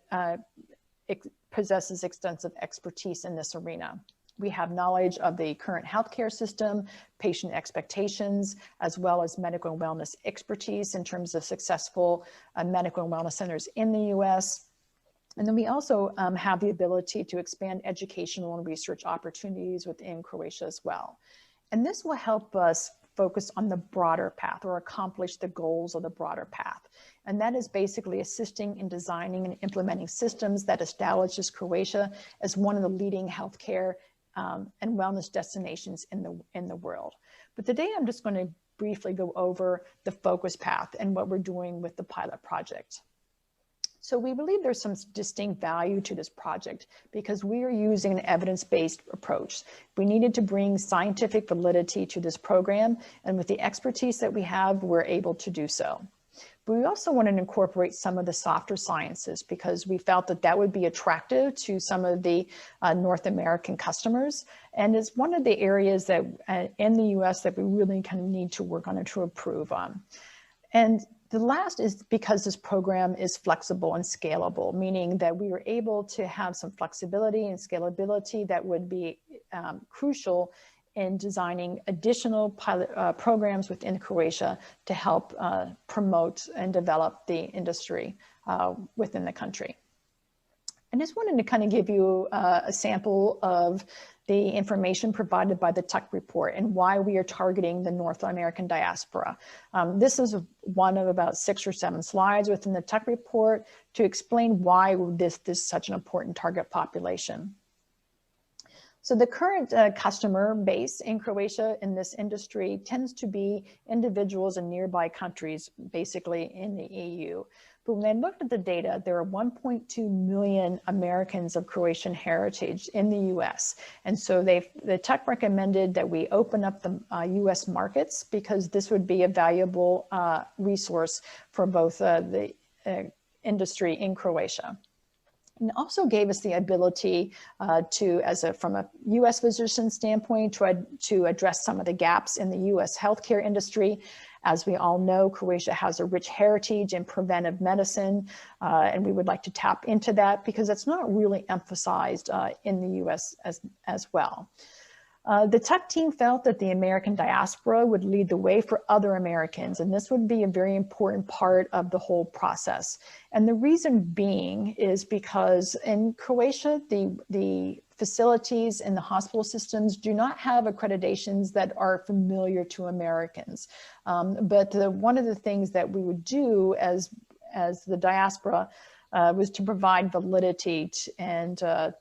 possesses extensive expertise in this arena. We have knowledge of the current healthcare system, patient expectations, as well as medical and wellness expertise in terms of successful medical and wellness centers in the US. And then we also have the ability to expand educational and research opportunities within Croatia as well. And this will help us focus on the broader path or accomplish the goals of the broader path. And that is basically assisting in designing and implementing systems that establishes Croatia as one of the leading healthcare and wellness destinations in the world. But today I'm just going to briefly go over the focus path and what we're doing with the pilot project. So we believe there's some distinct value to this project because we are using an evidence-based approach. We needed to bring scientific validity to this program, and with the expertise that we have, we're able to do so. But we also wanted to incorporate some of the softer sciences because we felt that that would be attractive to some of the North American customers. And it's one of the areas that in the US that we really kind of need to work on and to improve on. And the last is because this program is flexible and scalable, meaning that we were able to have some flexibility and scalability that would be crucial in designing additional pilot programs within Croatia to help promote and develop the industry within the country. I just wanted to kind of give you a sample of the information provided by the TUC report and why we are targeting the North American diaspora. This is one of about 6 or 7 slides within the TUC report to explain why this is such an important target population. So the current customer base in Croatia in this industry tends to be individuals in nearby countries, basically in the EU. But when I looked at the data, there are 1.2 million Americans of Croatian heritage in the US. And so the TUC recommended that we open up the US markets because this would be a valuable resource for both the industry in Croatia. And also gave us the ability from a US physician standpoint, to address some of the gaps in the US healthcare industry. As we all know, Croatia has a rich heritage in preventive medicine, and we would like to tap into that because it's not really emphasized in the US as well. The TUC team felt that the American diaspora would lead the way for other Americans, and this would be a very important part of the whole process. And the reason being is because in Croatia, the facilities and the hospital systems do not have accreditations that are familiar to Americans. But one of the things that we would do as the diaspora was to provide validity to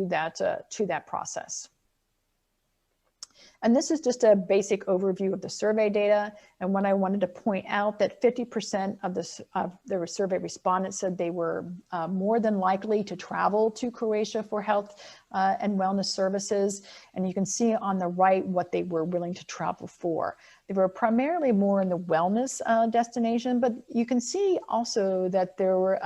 that process. And this is just a basic overview of the survey data. And when I wanted to point out that 50% of the survey respondents said they were more than likely to travel to Croatia for health and wellness services. And you can see on the right what they were willing to travel for. They were primarily more in the wellness destination, but you can see also that there were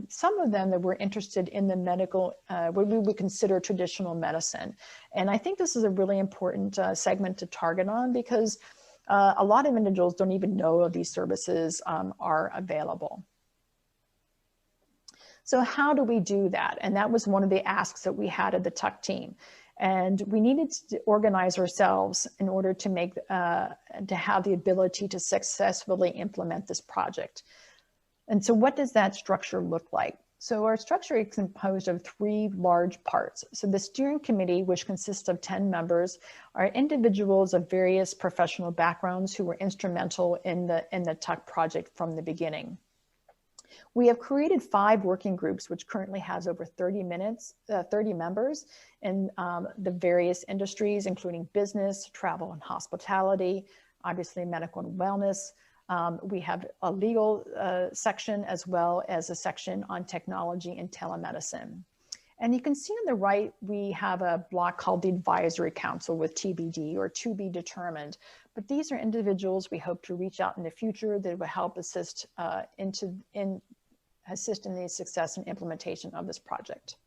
some of them that were interested in the medical, what we would consider traditional medicine. And I think this is a really important segment to target on because a lot of individuals don't even know these services are available. So how do we do that? And that was one of the asks that we had of the TUC team. And we needed to organize ourselves in order to have the ability to successfully implement this project. And so what does that structure look like? So our structure is composed of 3 large parts. So the steering committee, which consists of 10 members, are individuals of various professional backgrounds who were instrumental in the TUC project from the beginning. We have created 5 working groups, which currently has over 30 members in the various industries, including business, travel and hospitality, obviously medical and wellness. We have a legal section as well as a section on technology and telemedicine. And you can see on the right, we have a block called the Advisory Council with TBD or to be determined. But these are individuals we hope to reach out in the future that will help assist in the success and implementation of this project.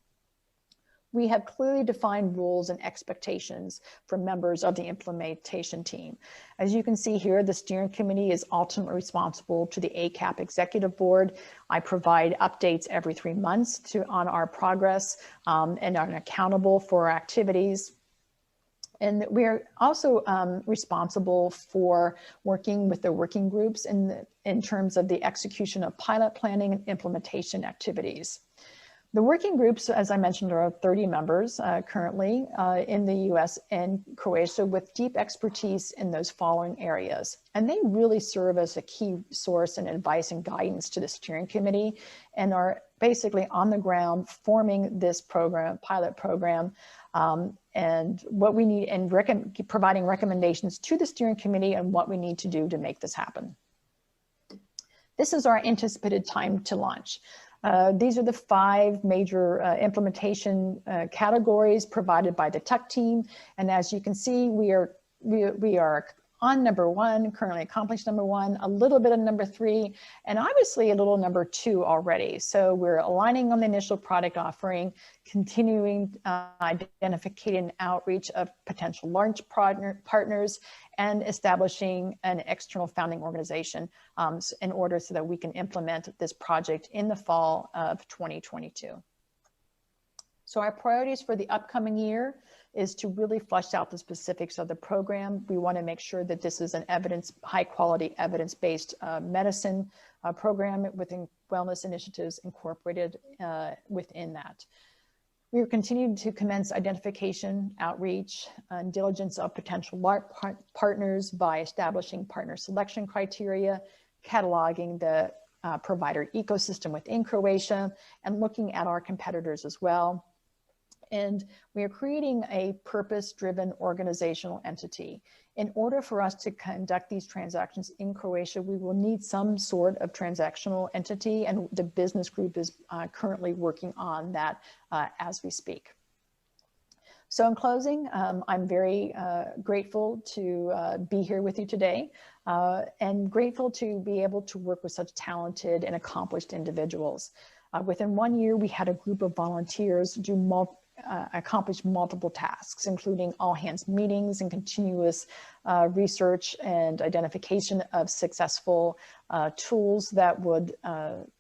We have clearly defined rules and expectations for members of the implementation team. As you can see here, the steering committee is ultimately responsible to the ACAP executive board. I provide updates every 3 months on our progress and are accountable for our activities. And we are also responsible for working with the working groups in terms of the execution of pilot planning and implementation activities. The working groups, as I mentioned, are 30 members currently in the US and Croatia with deep expertise in those following areas. And they really serve as a key source and advice and guidance to the steering committee and are basically on the ground forming this program, pilot program, and what we need and providing recommendations to the steering committee on what we need to do to make this happen. This is our anticipated time to launch. These are the 5 major implementation categories provided by the tech team. And as you can see, we are on number 1, currently accomplished number 1, a little bit of number 3, and obviously a little number 2 already. So we're aligning on the initial product offering, continuing identification outreach of potential launch partners, and establishing an external founding organization in order so that we can implement this project in the fall of 2022. So our priorities for the upcoming year is to really flesh out the specifics of the program. We want to make sure that this is an high quality evidence-based medicine program with wellness initiatives incorporated within that. We are continuing to commence identification, outreach, and diligence of potential partners by establishing partner selection criteria, cataloging the provider ecosystem within Croatia, and looking at our competitors as well. And we are creating a purpose-driven organizational entity. In order for us to conduct these transactions in Croatia, we will need some sort of transactional entity, and the business group is currently working on that as we speak. So in closing, I'm very grateful to be here with you today and grateful to be able to work with such talented and accomplished individuals. Within 1 year, we had a group of volunteers accomplish multiple tasks, including all hands meetings and continuous research and identification of successful tools that would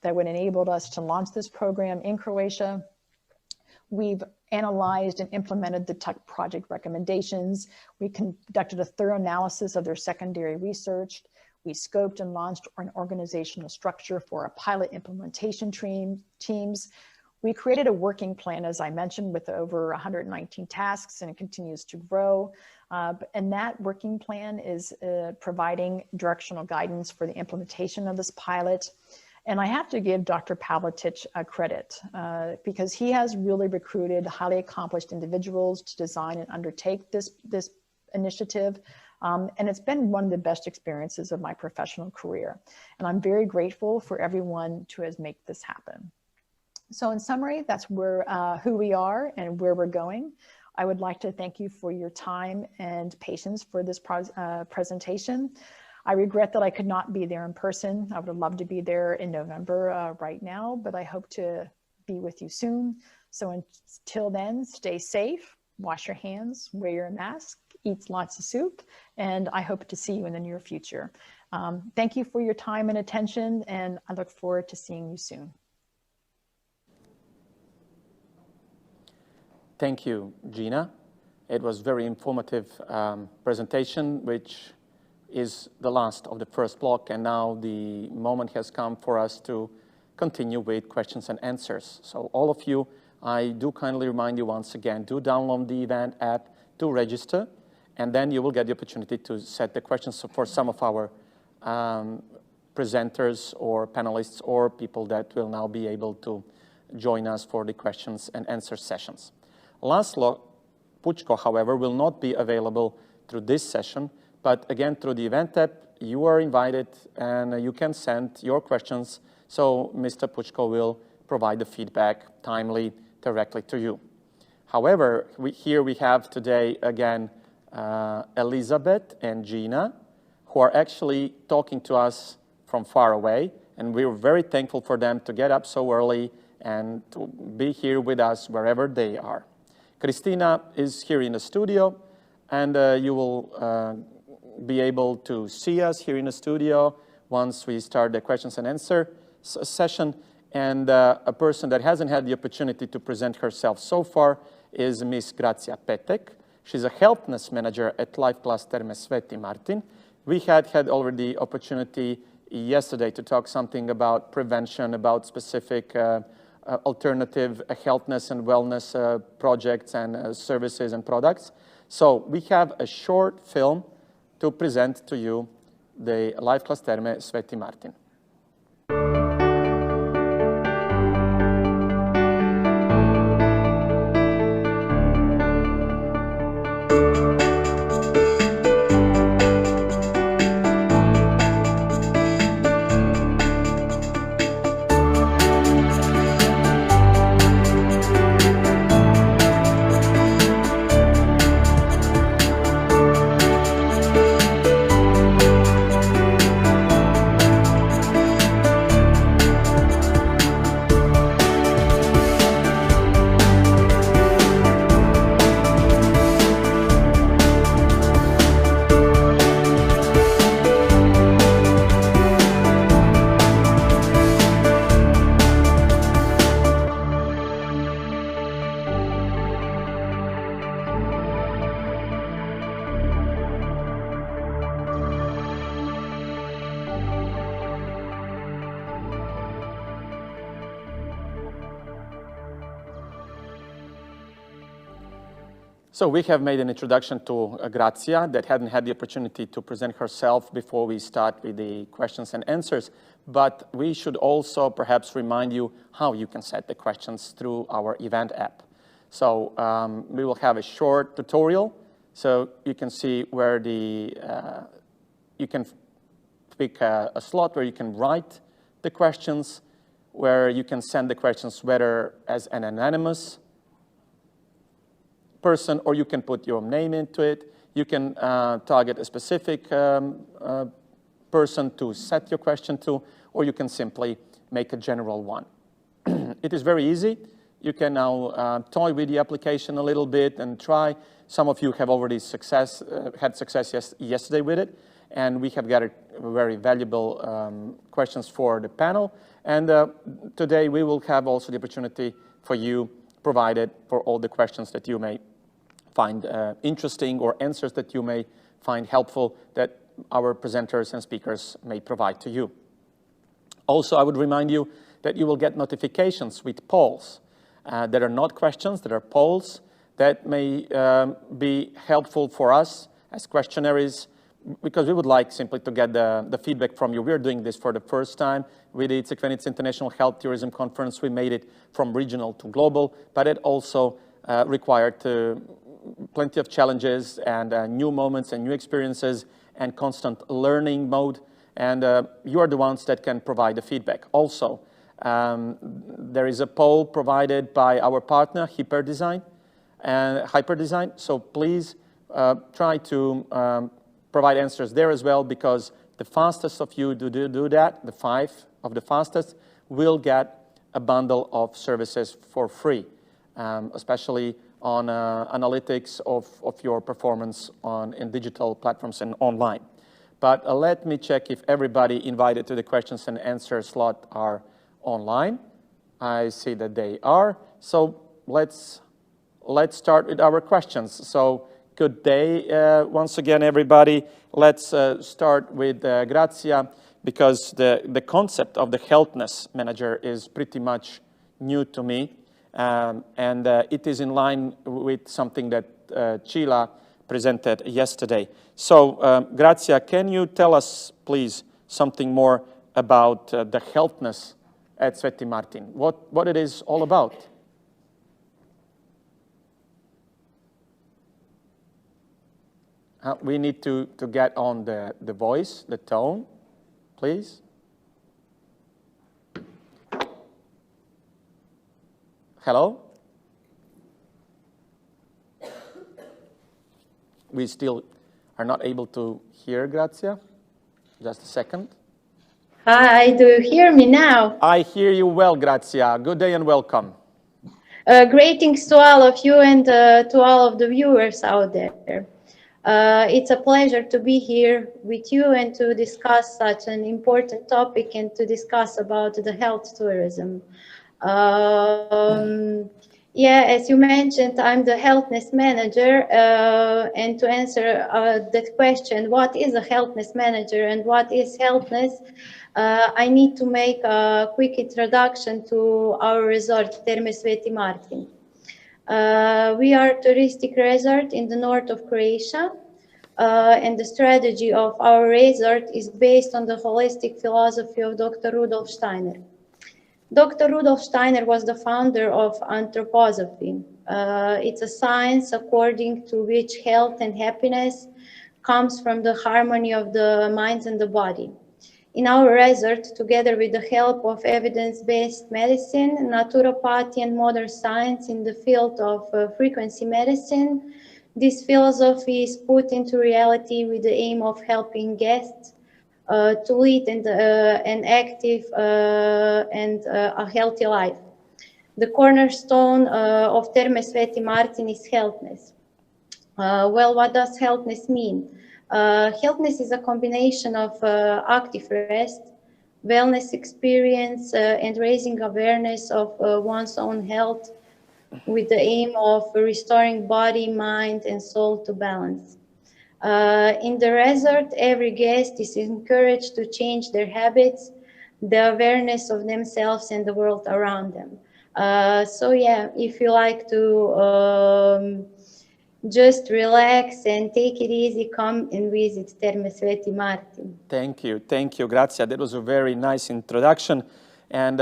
enable us to launch this program in Croatia. We've analyzed and implemented the tech project recommendations. We conducted a thorough analysis of their secondary research. We scoped and launched an organizational structure for a pilot implementation teams. We created a working plan, as I mentioned, with over 119 tasks, and it continues to grow. And that working plan is providing directional guidance for the implementation of this pilot. And I have to give Dr. Pavletic credit because he has really recruited highly accomplished individuals to design and undertake this initiative. And it's been one of the best experiences of my professional career. And I'm very grateful for everyone who has made this happen. So in summary, that's who we are and where we're going. I would like to thank you for your time and patience for this presentation. I regret that I could not be there in person. I would have loved to be there in November right now, but I hope to be with you soon. So until then, stay safe, wash your hands, wear your mask, eat lots of soup, and I hope to see you in the near future. Thank you for your time and attention, and I look forward to seeing you soon. Thank you, Jeana. It was a very informative presentation, which is the last of the first block, and now the moment has come for us to continue with questions and answers. So all of you, I do kindly remind you once again, do download the event app, do register, and then you will get the opportunity to set the questions for some of our presenters or panelists or people that will now be able to join us for the questions and answer sessions. Laszlo, Puczko, however, will not be available through this session, but again, through the event app, you are invited and you can send your questions, so Mr. Puczko will provide the feedback timely directly to you. However, here we have today again Elizabeth and Jeana, who are actually talking to us from far away, and we're very thankful for them to get up so early and to be here with us wherever they are. Kristina is here in the studio, and you will be able to see us here in the studio once we start the questions and answer session. And a person that hasn't had the opportunity to present herself so far is Miss Gracia Petek. She's a healthness manager at Life Class Terme Sveti Martin. We had already opportunity yesterday to talk something about prevention, about specific alternative healthness and wellness projects and services and products. So we have a short film to present to you the Life Class Terme Sveti Martin. So we have made an introduction to Grazia that hadn't had the opportunity to present herself before we start with the questions and answers. But we should also perhaps remind you how you can set the questions through our event app. So we will have a short tutorial, so you can see where you can pick a slot where you can write the questions, where you can send the questions whether as an anonymous person, or you can put your name into it. You can target a specific person to set your question to, or you can simply make a general one. It is very easy. You can now toy with the application a little bit and try. Some of you have already had success yesterday with it, and we have gathered very valuable questions for the panel. And today we will have also the opportunity for you provided for all the questions that you may find interesting or answers that you may find helpful that our presenters and speakers may provide to you. Also, I would remind you that you will get notifications with polls that are not questions, that are polls that may be helpful for us as questionnaires, because we would like simply to get the feedback from you. We're doing this for the first time with the Crikvenica International Health Tourism Conference. We made it from regional to global, but it also required plenty of challenges and new moments and new experiences and constant learning mode. And you are the ones that can provide the feedback. Also, there is a poll provided by our partner, Hyperdesign. So please try to provide answers there as well, because the fastest of you do that, the 5 of the fastest, will get a bundle of services for free, especially on analytics of your performance in digital platforms and online. But let me check if everybody invited to the questions and answer slot are online. I see that they are. So let's start with our questions. So good day once again, everybody. Let's start with Grazia, because the concept of the healthness manager is pretty much new to me. And it is in line with something that Sheila presented yesterday. So, Grazia, can you tell us, please, something more about the healthness at Sveti Martin, what it is all about. We need to get on the voice, the tone, please. Hello? We still are not able to hear Grazia. Just a second. Hi, do you hear me now? I hear you well, Grazia. Good day and welcome. Greetings to all of you and to all of the viewers out there. It's a pleasure to be here with you and to discuss such an important topic and to discuss about the health tourism. Yeah, as you mentioned, I'm the healthness manager, and to answer that question, what is a healthness manager and what is healthness, I need to make a quick introduction to our resort, Terme Sveti Martin. We are a touristic resort in the north of Croatia, and the strategy of our resort is based on the holistic philosophy of Dr. Rudolf Steiner. Dr. Rudolf Steiner was the founder of anthroposophy. It's a science according to which health and happiness comes from the harmony of the mind and the body. In our resort, together with the help of evidence-based medicine, naturopathy, and modern science in the field of frequency medicine, this philosophy is put into reality with the aim of helping guests to lead an active and a healthy life. The cornerstone of Terme Sveti Martin is healthness. Well, what does healthness mean? Healthness is a combination of active rest, wellness experience, and raising awareness of one's own health with the aim of restoring body, mind, and soul to balance. In the resort, every guest is encouraged to change their habits, the awareness of themselves and the world around them. So yeah, if you like to just relax and take it easy, come and visit Terme Sveti Martin. Thank you, Grazia. That was a very nice introduction. And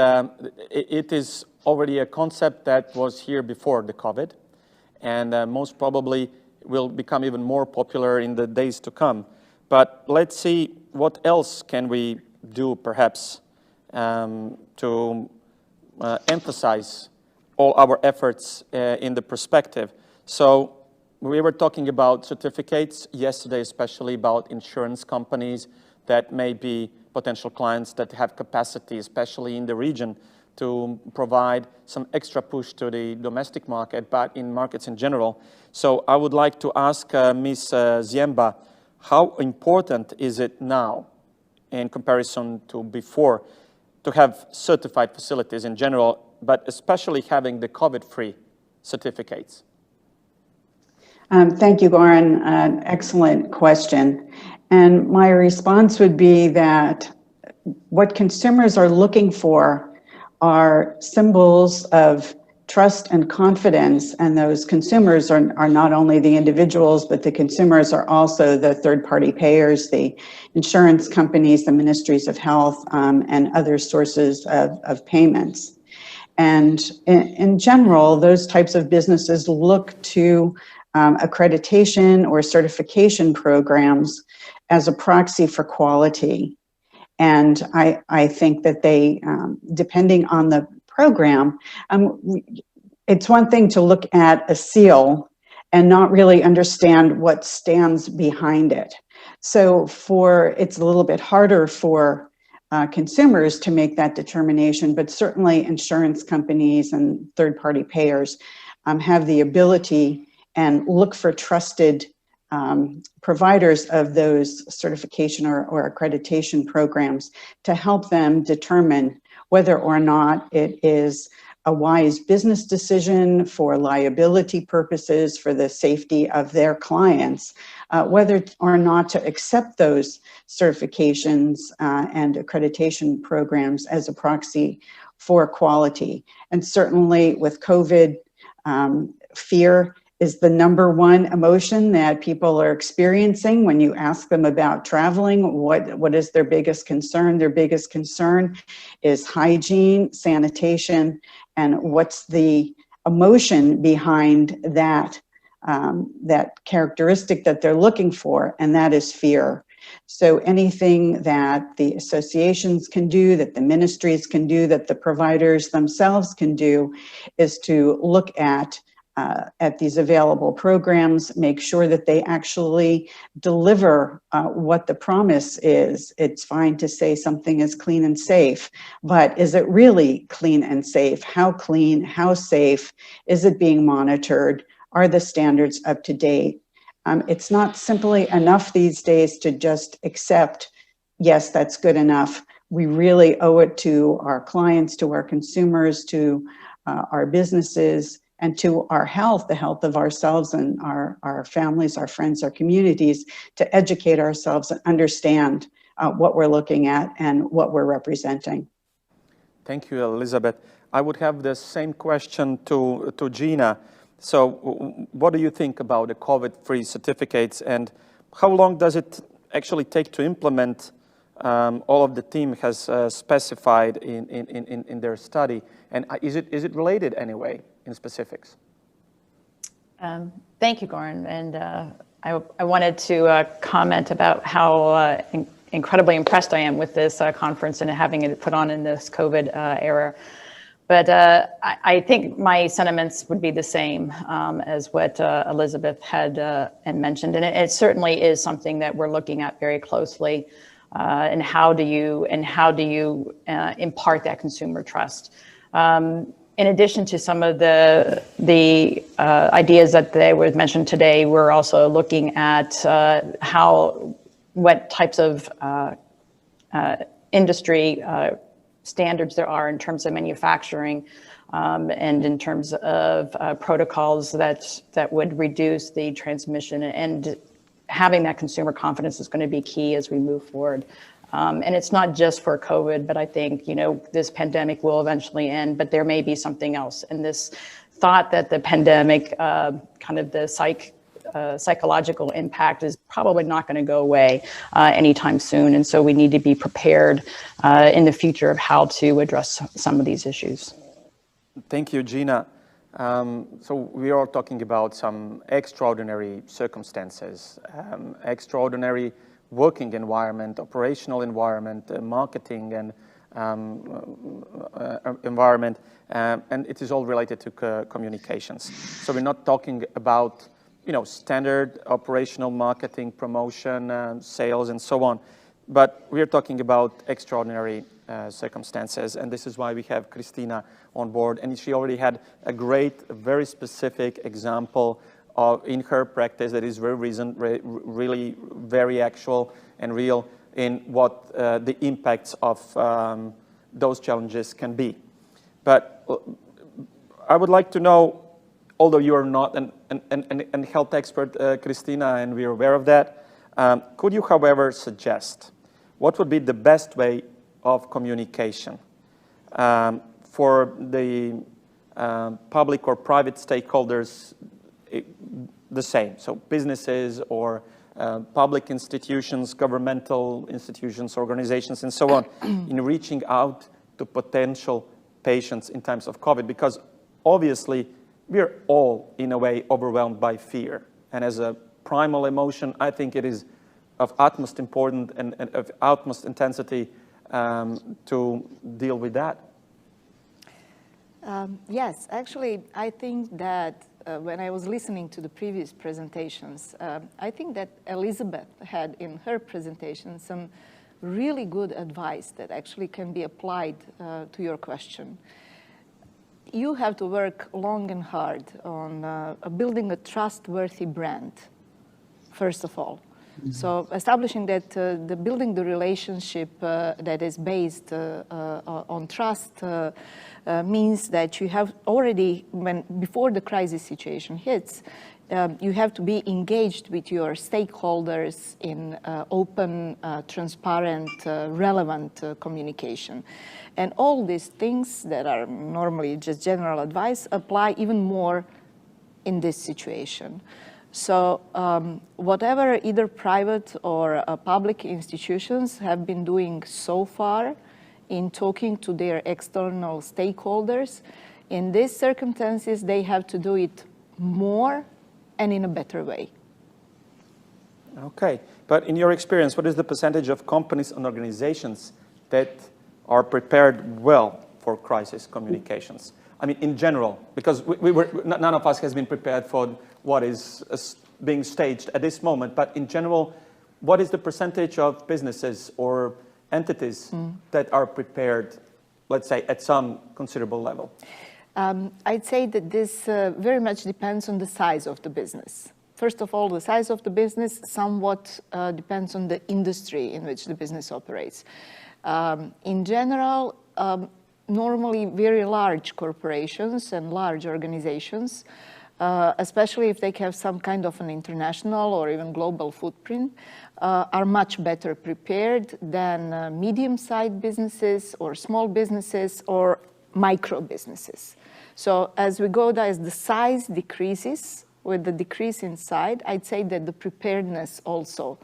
it is already a concept that was here before the COVID, and most probably will become even more popular in the days to come. But let's see what else can we do, perhaps, to emphasize all our efforts in the perspective. So we were talking about certificates yesterday, especially about insurance companies that may be potential clients that have capacity, especially in the region, to provide some extra push to the domestic market, but in markets in general. So I would like to ask Ms. Ziemba, how important is it now, in comparison to before, to have certified facilities in general, but especially having the COVID-free certificates? Thank you, Goran. Excellent question. And my response would be that what consumers are looking for are symbols of trust and confidence, and those consumers are not only the individuals, but the consumers are also the third-party payers, the insurance companies, the ministries of health, and other sources of payments. And in general, those types of businesses look to accreditation or certification programs as a proxy for quality. And I think that they, depending on the program, it's one thing to look at a seal and not really understand what stands behind it. So it's a little bit harder for consumers to make that determination, but certainly insurance companies and third-party payers have the ability and look for trusted providers of those certification or accreditation programs to help them determine whether or not it is a wise business decision for liability purposes, for the safety of their clients, whether or not to accept those certifications and accreditation programs as a proxy for quality. And certainly with COVID, fear is the #1 emotion that people are experiencing when you ask them about traveling. What is their biggest concern? Their biggest concern is hygiene, sanitation, and what's the emotion behind that, that characteristic that they're looking for, and that is fear. So anything that the associations can do, that the ministries can do, that the providers themselves can do, is to look at these available programs, make sure that they actually deliver what the promise is. It's fine to say something is clean and safe, but is it really clean and safe? How clean, how safe? Is it being monitored? Are the standards up to date? It's not simply enough these days to just accept, yes, that's good enough. We really owe it to our clients, to our consumers, to our businesses, and to our health, the health of ourselves and our families, our friends, our communities, to educate ourselves and understand what we're looking at and what we're representing. Thank you, Elizabeth. I would have the same question to Jeana. So what do you think about the COVID-free certificates, and how long does it actually take to implement all of the team has specified in their study? And is it related anyway in specifics? Thank you, Goran. And I wanted to comment about how incredibly impressed I am with this conference and having it put on in this COVID era. But I think my sentiments would be the same as what Elizabeth had mentioned, and it certainly is something that we're looking at very closely. And how do you impart that consumer trust? In addition to some of the ideas that they were mentioned today, we're also looking at what types of industry standards there are in terms of manufacturing and in terms of protocols that would reduce the transmission, and having that consumer confidence is going to be key as we move forward. And it's not just for COVID, but I think, this pandemic will eventually end, but there may be something else. And this thought that the pandemic, kind of the psychological impact is probably not going to go away anytime soon. And so we need to be prepared in the future of how to address some of these issues. Thank you, Jeana. So we are talking about some extraordinary circumstances, extraordinary working environment, operational environment, marketing and environment, and it is all related to communications. So we're not talking about standard operational marketing, promotion, sales, and so on. But we're talking about extraordinary circumstances, and this is why we have Kristina on board. And she already had a great, very specific example in her practice that is very recent, really very actual and real in what the impacts of those challenges can be. But I would like to know, although you are not an health expert, Kristina, and we're aware of that, could you, however, suggest what would be the best way of communication for the public or private stakeholders, the same, so businesses or public institutions, governmental institutions, organizations, and so on, in reaching out to potential patients in times of COVID? Because obviously, we're all, in a way, overwhelmed by fear. And as a primal emotion, I think it is of utmost importance and of utmost intensity to deal with that. Yes, actually, I think that when I was listening to the previous presentations, I think that Elizabeth had in her presentation some really good advice that actually can be applied to your question. You have to work long and hard on building a trustworthy brand, first of all. Mm-hmm. So establishing that, building the relationship that is based on trust means that you have already, before the crisis situation hits, you have to be engaged with your stakeholders in open, transparent, relevant communication. And all these things that are normally just general advice apply even more in this situation. So whatever either private or public institutions have been doing so far in talking to their external stakeholders, in these circumstances, they have to do it more and in a better way. Okay, but in your experience, what is the percentage of companies and organizations that are prepared well for crisis communications? I mean, in general, because none of us has been prepared for what is being staged at this moment, but in general, what is the percentage of businesses or entities that are prepared, let's say, at some considerable level? I'd say that this very much depends on the size of the business. First of all, the size of the business somewhat depends on the industry in which the business operates. In general, normally very large corporations and large organizations, especially if they have some kind of an international or even global footprint, are much better prepared than medium-sized businesses or small businesses or micro businesses. So as we go, as the size decreases, with the decrease in size, I'd say that the preparedness also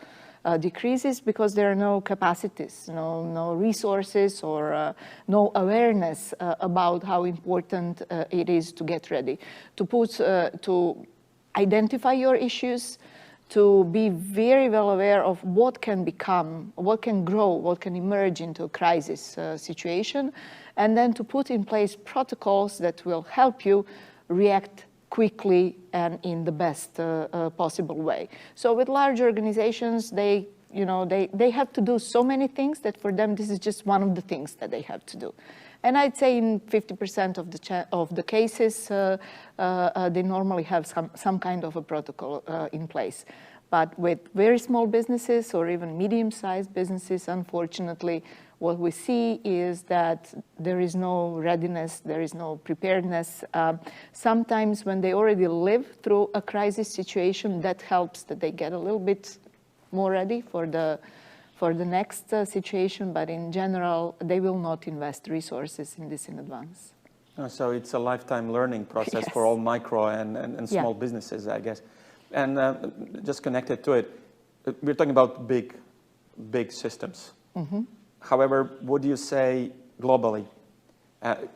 decreases because there are no capacities, no resources, or no awareness about how important it is to get ready, to identify your issues, to be very well aware of what can become, what can grow, what can emerge into a crisis situation, and then to put in place protocols that will help you react quickly and in the best possible way. So with large organizations, they have to do so many things that for them this is just one of the things that they have to do. And I'd say in 50% of the cases, they normally have some kind of a protocol in place. But with very small businesses or even medium-sized businesses, unfortunately, what we see is that there is no readiness, there is no preparedness. Sometimes when they already live through a crisis situation, that helps that they get a little bit more ready for the next situation, but in general, they will not invest resources in this in advance. So it's a lifetime learning process Yes. for all micro and small businesses, I guess. And just connected to it, we're talking about big systems. Mm-hmm. However, would you say globally,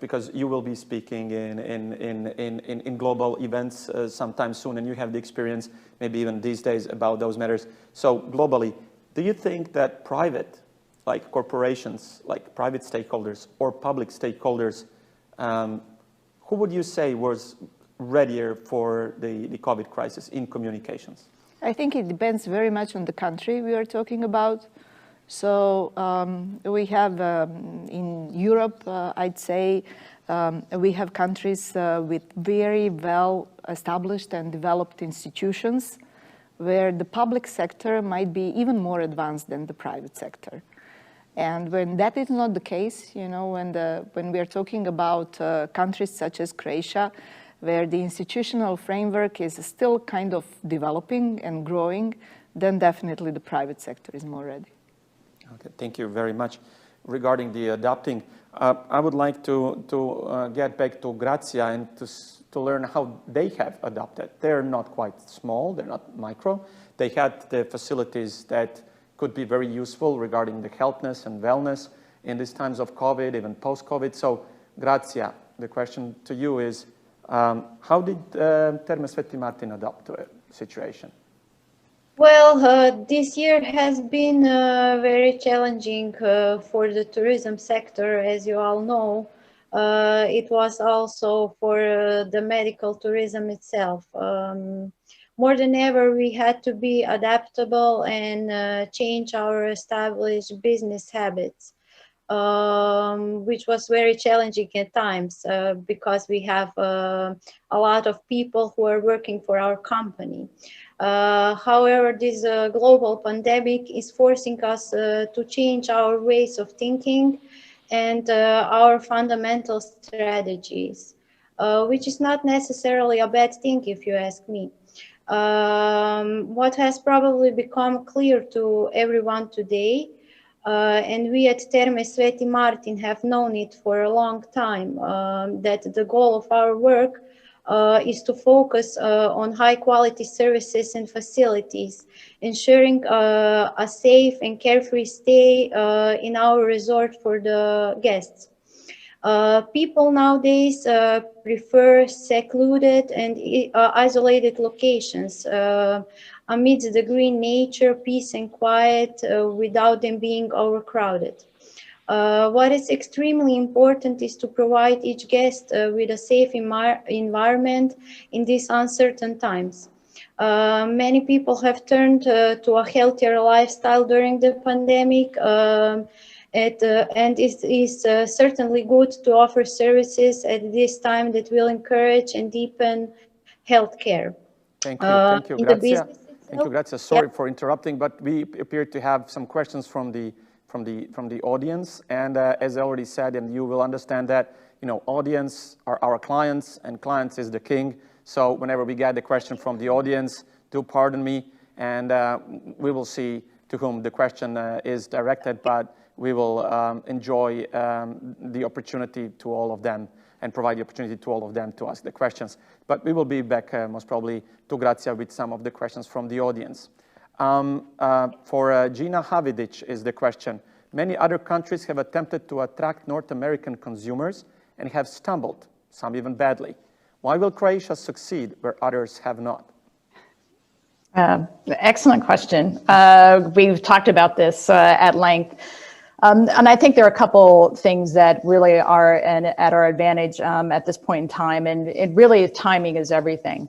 because you will be speaking in global events sometime soon, and you have the experience, maybe even these days, about those matters. So globally, do you think that private, like corporations, like private stakeholders or public stakeholders, who would you say was readier for the COVID crisis in communications? I think it depends very much on the country we are talking about. So we have in Europe, I'd say, we have countries with very well established and developed institutions where the public sector might be even more advanced than the private sector. And when that is not the case, when we are talking about countries such as Croatia, where the institutional framework is still kind of developing and growing, then definitely the private sector is more ready. Okay, thank you very much. Regarding the adapting, I would like to get back to Grazia and to learn how they have adapted. They're not quite small, they're not micro. They had the facilities that could be very useful regarding the healthness and wellness in these times of COVID, even post-COVID. So, Grazia, the question to you is, how did Terme Sveti Martin adapt to a situation? Well, this year has been very challenging for the tourism sector, as you all know. It was also for the medical tourism itself. More than ever, we had to be adaptable and change our established business habits, which was very challenging at times because we have a lot of people who are working for our company. However, this global pandemic is forcing us to change our ways of thinking and our fundamental strategies, which is not necessarily a bad thing if you ask me. What has probably become clear to everyone today, and we at Terme Sveti Martin have known it for a long time, that the goal of our work is to focus on high quality services and facilities, ensuring a safe and carefree stay in our resort for the guests. People nowadays prefer secluded and isolated locations amidst the green nature, peace and quiet, without them being overcrowded. What is extremely important is to provide each guest with a safe environment in these uncertain times. Many people have turned to a healthier lifestyle during the pandemic, and it is certainly good to offer services at this time that will encourage and deepen healthcare. Thank you, Grazia. Thank you, Grazia. Sorry for interrupting, but we appear to have some questions from the audience. And as I already said, and you will understand that, audience are our clients, and clients is the king. So whenever we get the question from the audience, do pardon me, and we will see to whom the question is directed, but we will enjoy the opportunity to all of them and provide the opportunity to all of them to ask the questions. But we will be back most probably to Grazia with some of the questions from the audience. For Jeana Havidich is the question. Many other countries have attempted to attract North American consumers and have stumbled, some even badly. Why will Croatia succeed where others have not? Excellent question. We've talked about this at length. And I think there are a couple things that really are at our advantage at this point in time. And it really, timing is everything.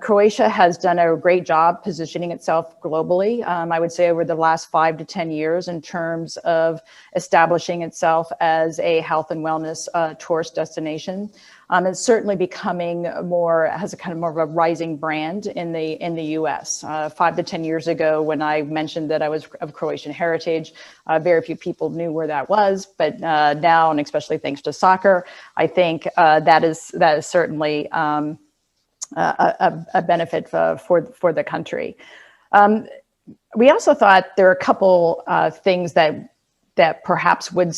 Croatia has done a great job positioning itself globally, I would say over the last 5 to 10 years in terms of establishing itself as a health and wellness tourist destination. It's certainly becoming has a kind of more of a rising brand in the US. 5 to 10 years ago, when I mentioned that I was of Croatian heritage, very few people knew where that was. But now, and especially thanks to soccer, I think that is certainly a benefit for the country. We also thought there are a couple things that perhaps would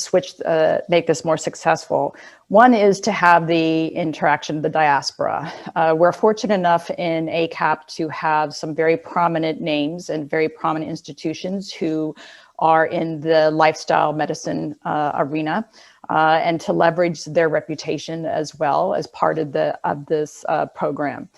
make this more successful. One is to have the interaction of the diaspora. We're fortunate enough in ACAP to have some very prominent names and very prominent institutions who are in the lifestyle medicine arena. And to leverage their reputation as well as part of this program.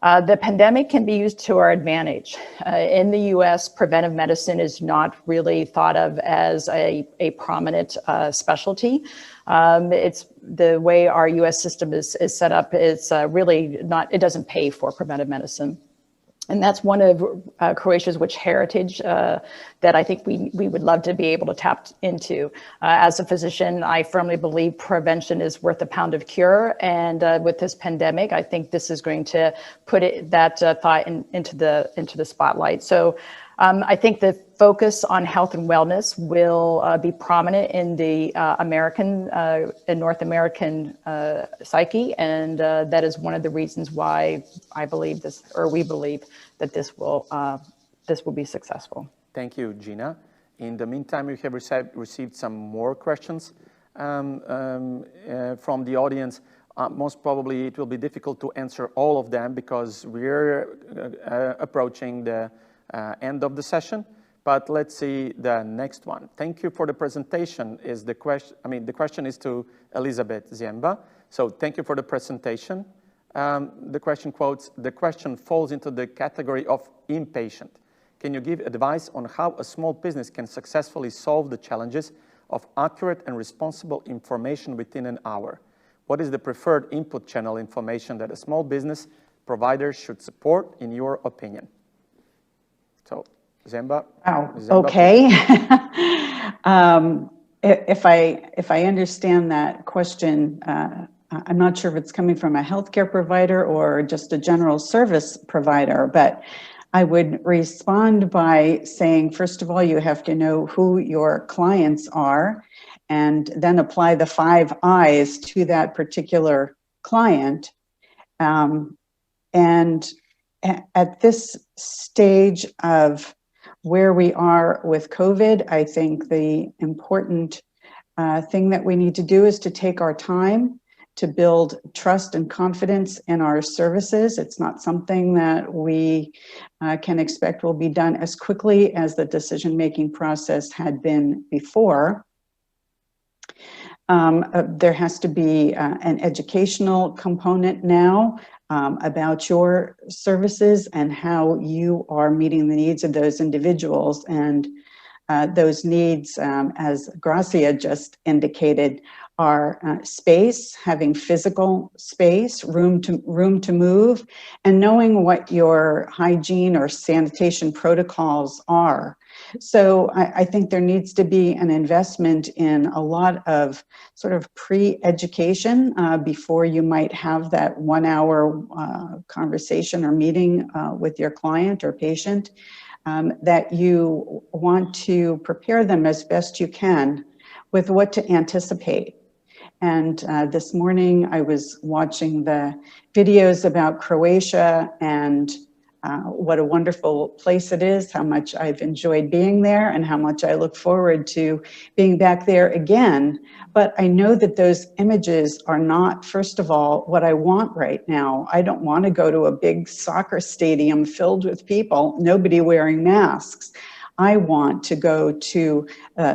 The pandemic can be used to our advantage. In the US, preventive medicine is not really thought of as a prominent specialty. It's the way our US system is set up is really not, it doesn't pay for preventive medicine. And that's one of Croatia's rich heritage that I think we would love to be able to tap into. As a physician, I firmly believe prevention is worth a pound of cure. And with this pandemic, I think this is going to put that thought into the spotlight. So I think the focus on health and wellness will be prominent in the North American psyche, and that is one of the reasons why I believe this, or we believe that this will be successful. Thank you, Jeana. In the meantime, we have received some more questions from the audience. Most probably, it will be difficult to answer all of them because we're approaching the end of the session, but let's see the next one. Thank you for the presentation is the question. The question is to Elizabeth Ziemba. So thank you for the presentation. The question quotes, the question falls into the category of impatient. Can you give advice on how a small business can successfully solve the challenges of accurate and responsible information within an hour? What is the preferred input channel information that a small business provider should support in your opinion? So, Ziemba. Oh, okay. If I understand that question, I'm not sure if it's coming from a healthcare provider or just a general service provider, but I would respond by saying, first of all, you have to know who your clients are and then apply the 5 I's to that particular client. And at this stage of where we are with COVID, I think the important thing that we need to do is to take our time to build trust and confidence in our services. It's not something that we can expect will be done as quickly as the decision-making process had been before. There has to be an educational component now about your services and how you are meeting the needs of those individuals. And those needs, as Gracia just indicated, are space, having physical space, room to move, and knowing what your hygiene or sanitation protocols are. So I think there needs to be an investment in a lot of sort of pre-education before you might have that 1 hour conversation or meeting with your client or patient, that you want to prepare them as best you can with what to anticipate. And this morning I was watching the videos about Croatia and what a wonderful place it is, how much I've enjoyed being there and how much I look forward to being back there again. But I know that those images are not, first of all, what I want right now. I don't want to go to a big soccer stadium filled with people, nobody wearing masks. I want to go to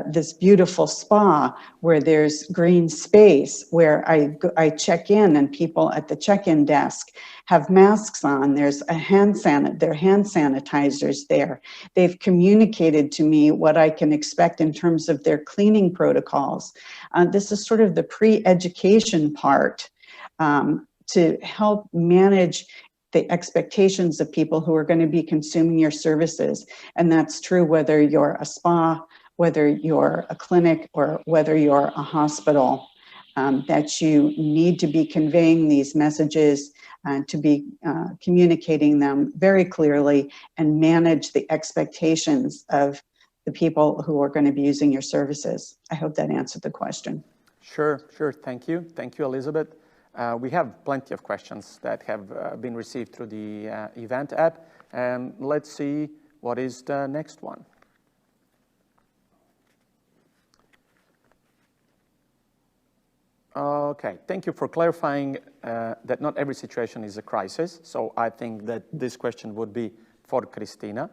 this beautiful spa where there's green space, where I check in and people at the check-in desk have masks on. There's there are hand sanitizers there. They've communicated to me what I can expect in terms of their cleaning protocols. This is sort of the pre-education part to help manage the expectations of people who are going to be consuming your services. And that's true whether you're a spa, whether you're a clinic, or whether you're a hospital, that you need to be conveying these messages, to be communicating them very clearly and manage the expectations of the people who are going to be using your services. I hope that answered the question. Sure, thank you. Thank you, Elizabeth. We have plenty of questions that have been received through the event app. Let's see what is the next one. Okay, thank you for clarifying that not every situation is a crisis. So I think that this question would be for Kristina.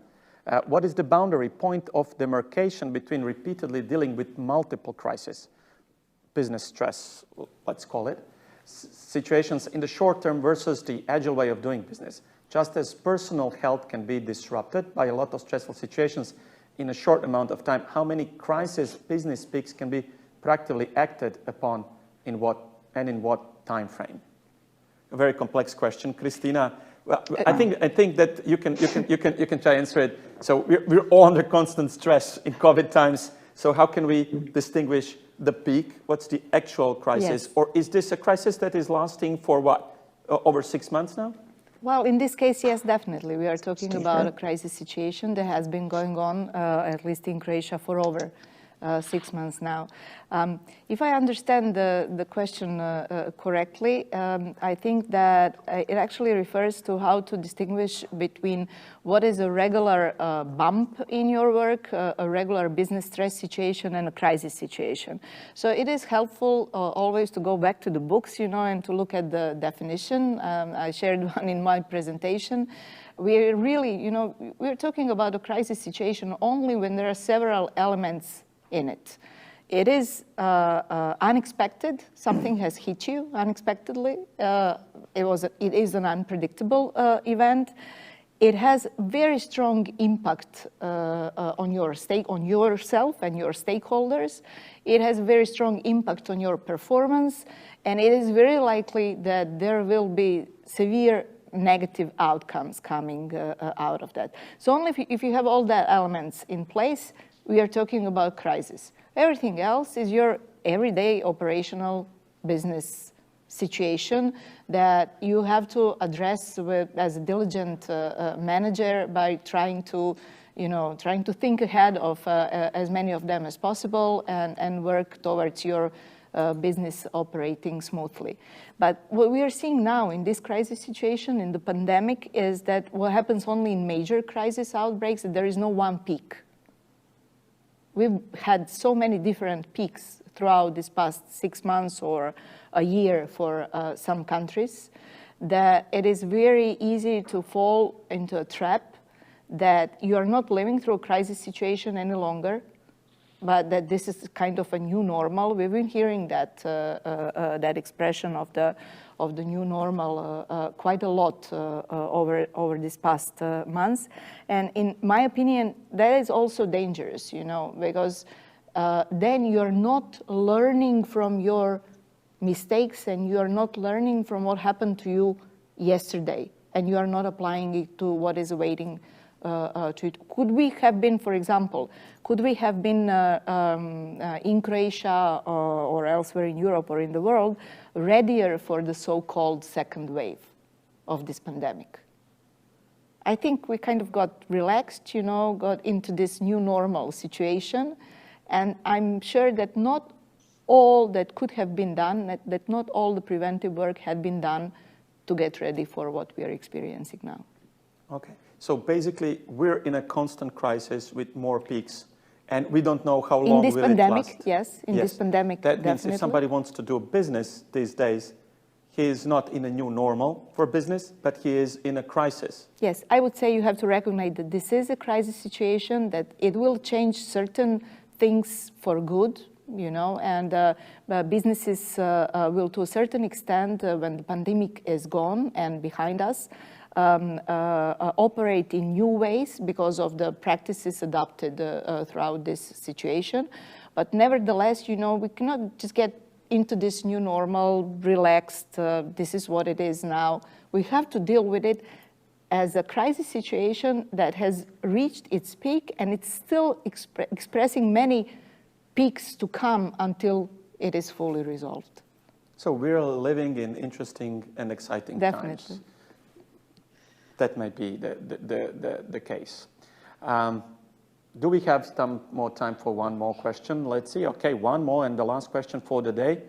What is the boundary point of demarcation between repeatedly dealing with multiple crises, business stress, let's call it, situations in the short term versus the agile way of doing business? Just as personal health can be disrupted by a lot of stressful situations in a short amount of time, how many crisis business peaks can be practically acted upon in what time frame? A very complex question, Kristina. Well, I think that you can try to answer it. So we're all under constant stress in COVID times. So how can we distinguish the peak? What's the actual crisis? Yes. Or is this a crisis that is lasting for what, over 6 months now? Well, in this case, yes, definitely. We are talking about a crisis situation that has been going on, at least in Croatia, for over 6 months now. If I understand the question correctly, I think that it actually refers to how to distinguish between what is a regular bump in your work, a regular business stress situation, and a crisis situation. So it is helpful always to go back to the books, you know, and to look at the definition. I shared one in my presentation. We're really, you know, we're talking about a crisis situation only when there are several elements in it. It is unexpected. Something has hit you unexpectedly. It is an unpredictable event. It has very strong impact on yourself and your stakeholders. It has very strong impact on your performance, and it is very likely that there will be severe negative outcomes coming out of that. So only if you have all the elements in place, we are talking about crisis. Everything else is your everyday operational business situation that you have to address as a diligent manager by trying to think ahead of as many of them as possible and work towards your business operating smoothly. But what we are seeing now in this crisis situation, in the pandemic, is that what happens only in major crisis outbreaks, that there is no one peak. We've had so many different peaks throughout this past 6 months or a year for some countries, that it is very easy to fall into a trap that you are not living through a crisis situation any longer, but that this is kind of a new normal. We've been hearing that that expression of the new normal quite a lot over this past months. And in my opinion, that is also dangerous, you know, because then you're not learning from your mistakes and you're not learning from what happened to you yesterday, and you are not applying it to what is awaiting to it. Could we have been, for example, could we have been in Croatia or elsewhere in Europe or in the world readier for the so-called second wave of this pandemic? I think we kind of got relaxed, you know, got into this new normal situation, and I'm sure that not all that could have been done, that not all the preventive work had been done to get ready for what we are experiencing now. Okay, so basically we're in a constant crisis with more peaks, and we don't know how long in this will pandemic, it last. Yes, in this pandemic, that definitely. means if somebody wants to do business these days, he is not in a new normal for business, but he is in a crisis. Yes, I would say you have to recognize that this is a crisis situation, that it will change certain things for good, you know, and businesses will, to a certain extent, when the pandemic is gone and behind us, operate in new ways because of the practices adopted throughout this situation. But nevertheless, you know, we cannot just get into this new normal, relaxed, this is what it is now. We have to deal with it as a crisis situation that has reached its peak, and it's still expressing many peaks to come until it is fully resolved. So we're living in interesting and exciting Definitely. times. That might be the case. Do we have some more time for one more question? Let's see. Okay, one more, and the last question for the day.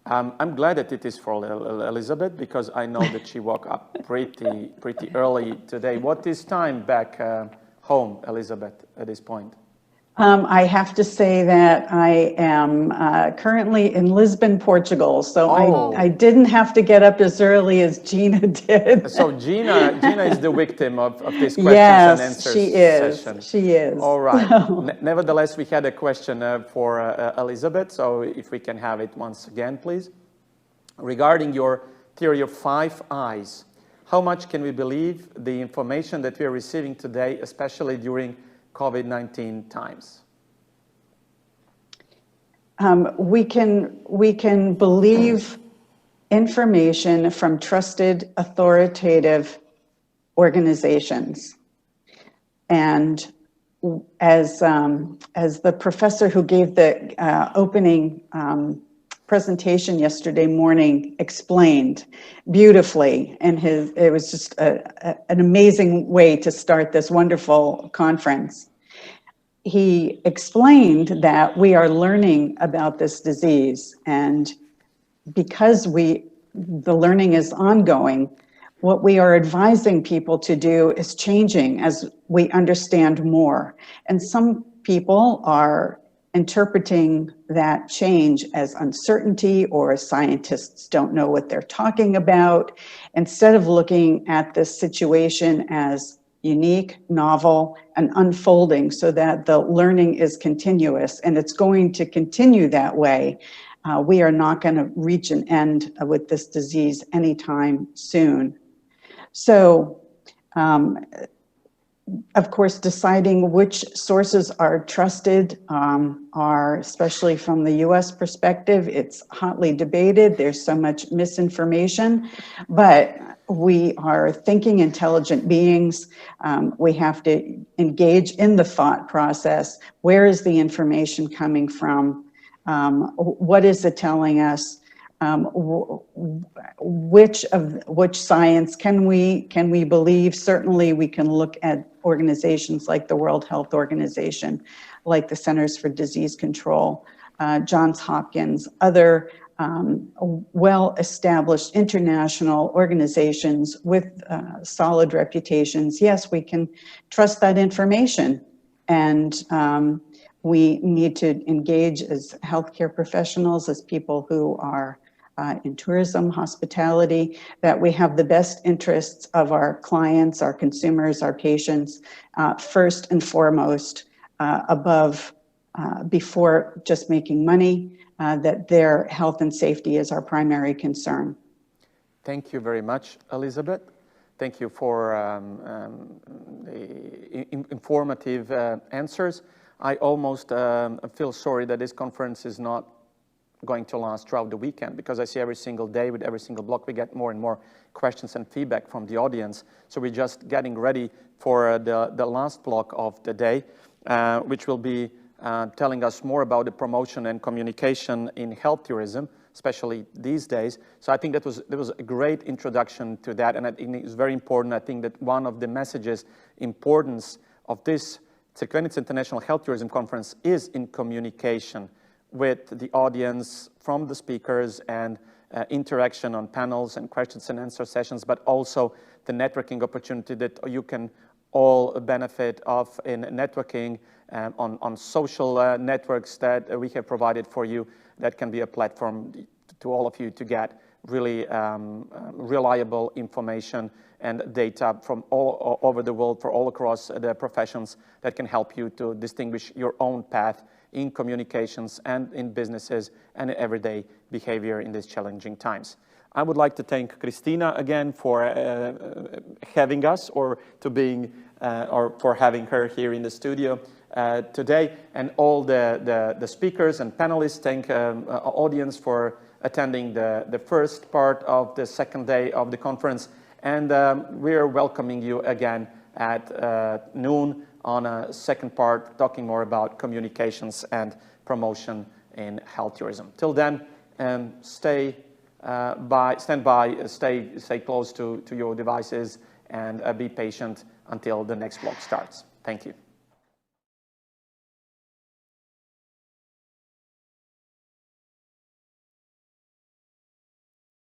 I'm glad that it is for Elizabeth, because I know that she woke up pretty early today. What is time back home, Elizabeth, at this point? I have to say that I am currently in Lisbon, Portugal, so I didn't have to get up as early as Jeana did. So Jeana is the victim of this questions and answers session. Yes, she is. All right. Nevertheless, we had a question for Elizabeth, so if we can have it once again, please. Regarding your theory of 5 eyes, how much can we believe the information that we are receiving today, especially during COVID-19 times? We can believe information from trusted, authoritative organizations. And as the professor who gave the opening presentation yesterday morning explained beautifully, and it was just an amazing way to start this wonderful conference. He explained that we are learning about this disease, and because the learning is ongoing, what we are advising people to do is changing as we understand more. And some people are interpreting that change as uncertainty, or scientists don't know what they're talking about, instead of looking at this situation as unique, novel, and unfolding, so that the learning is continuous, and it's going to continue that way. We are not going to reach an end with this disease anytime soon. So, of course, deciding which sources are trusted are, especially from the US perspective, it's hotly debated. There's so much misinformation, but we are thinking intelligent beings. We have to engage in the thought process. Where is the information coming from? What is it telling us? Which science can we believe? Certainly we can look at organizations like the World Health Organization, like the Centers for Disease Control, Johns Hopkins, other well-established international organizations with solid reputations. Yes, we can trust that information. And We need to engage as healthcare professionals, as people who are in tourism, hospitality, that we have the best interests of our clients, our consumers, our patients, first and foremost, before just making money, that their health and safety is our primary concern. Thank you very much, Elizabeth. Thank you for the informative answers. I almost feel sorry that this conference is not going to last throughout the weekend, because I see every single day with every single block we get more and more questions and feedback from the audience. So we're just getting ready for the last block of the day, which will be telling us more about the promotion and communication in health tourism, especially these days. So I think there was a great introduction to that, and I think it's very important. I think that one of the messages, importance of this Crikvenica International Health Tourism Conference is in communication with the audience, from the speakers, and interaction on panels and questions and answer sessions, but also the networking opportunity that you can all benefit of in networking on social networks that we have provided for you. That can be a platform to all of you to get really reliable information and data from all over the world, for all across the professions, that can help you to distinguish your own path in communications and in businesses and in everyday behavior in these challenging times. I would like to thank Kristina again for having us, or for having her here in the studio today, and all the speakers and panelists. Thank audience for attending the first part of the second day of the conference, and we're welcoming you again at noon on a second part, talking more about communications and promotion in health tourism. Till then, stand by, stay close to your devices, and be patient until the next block starts. Thank you.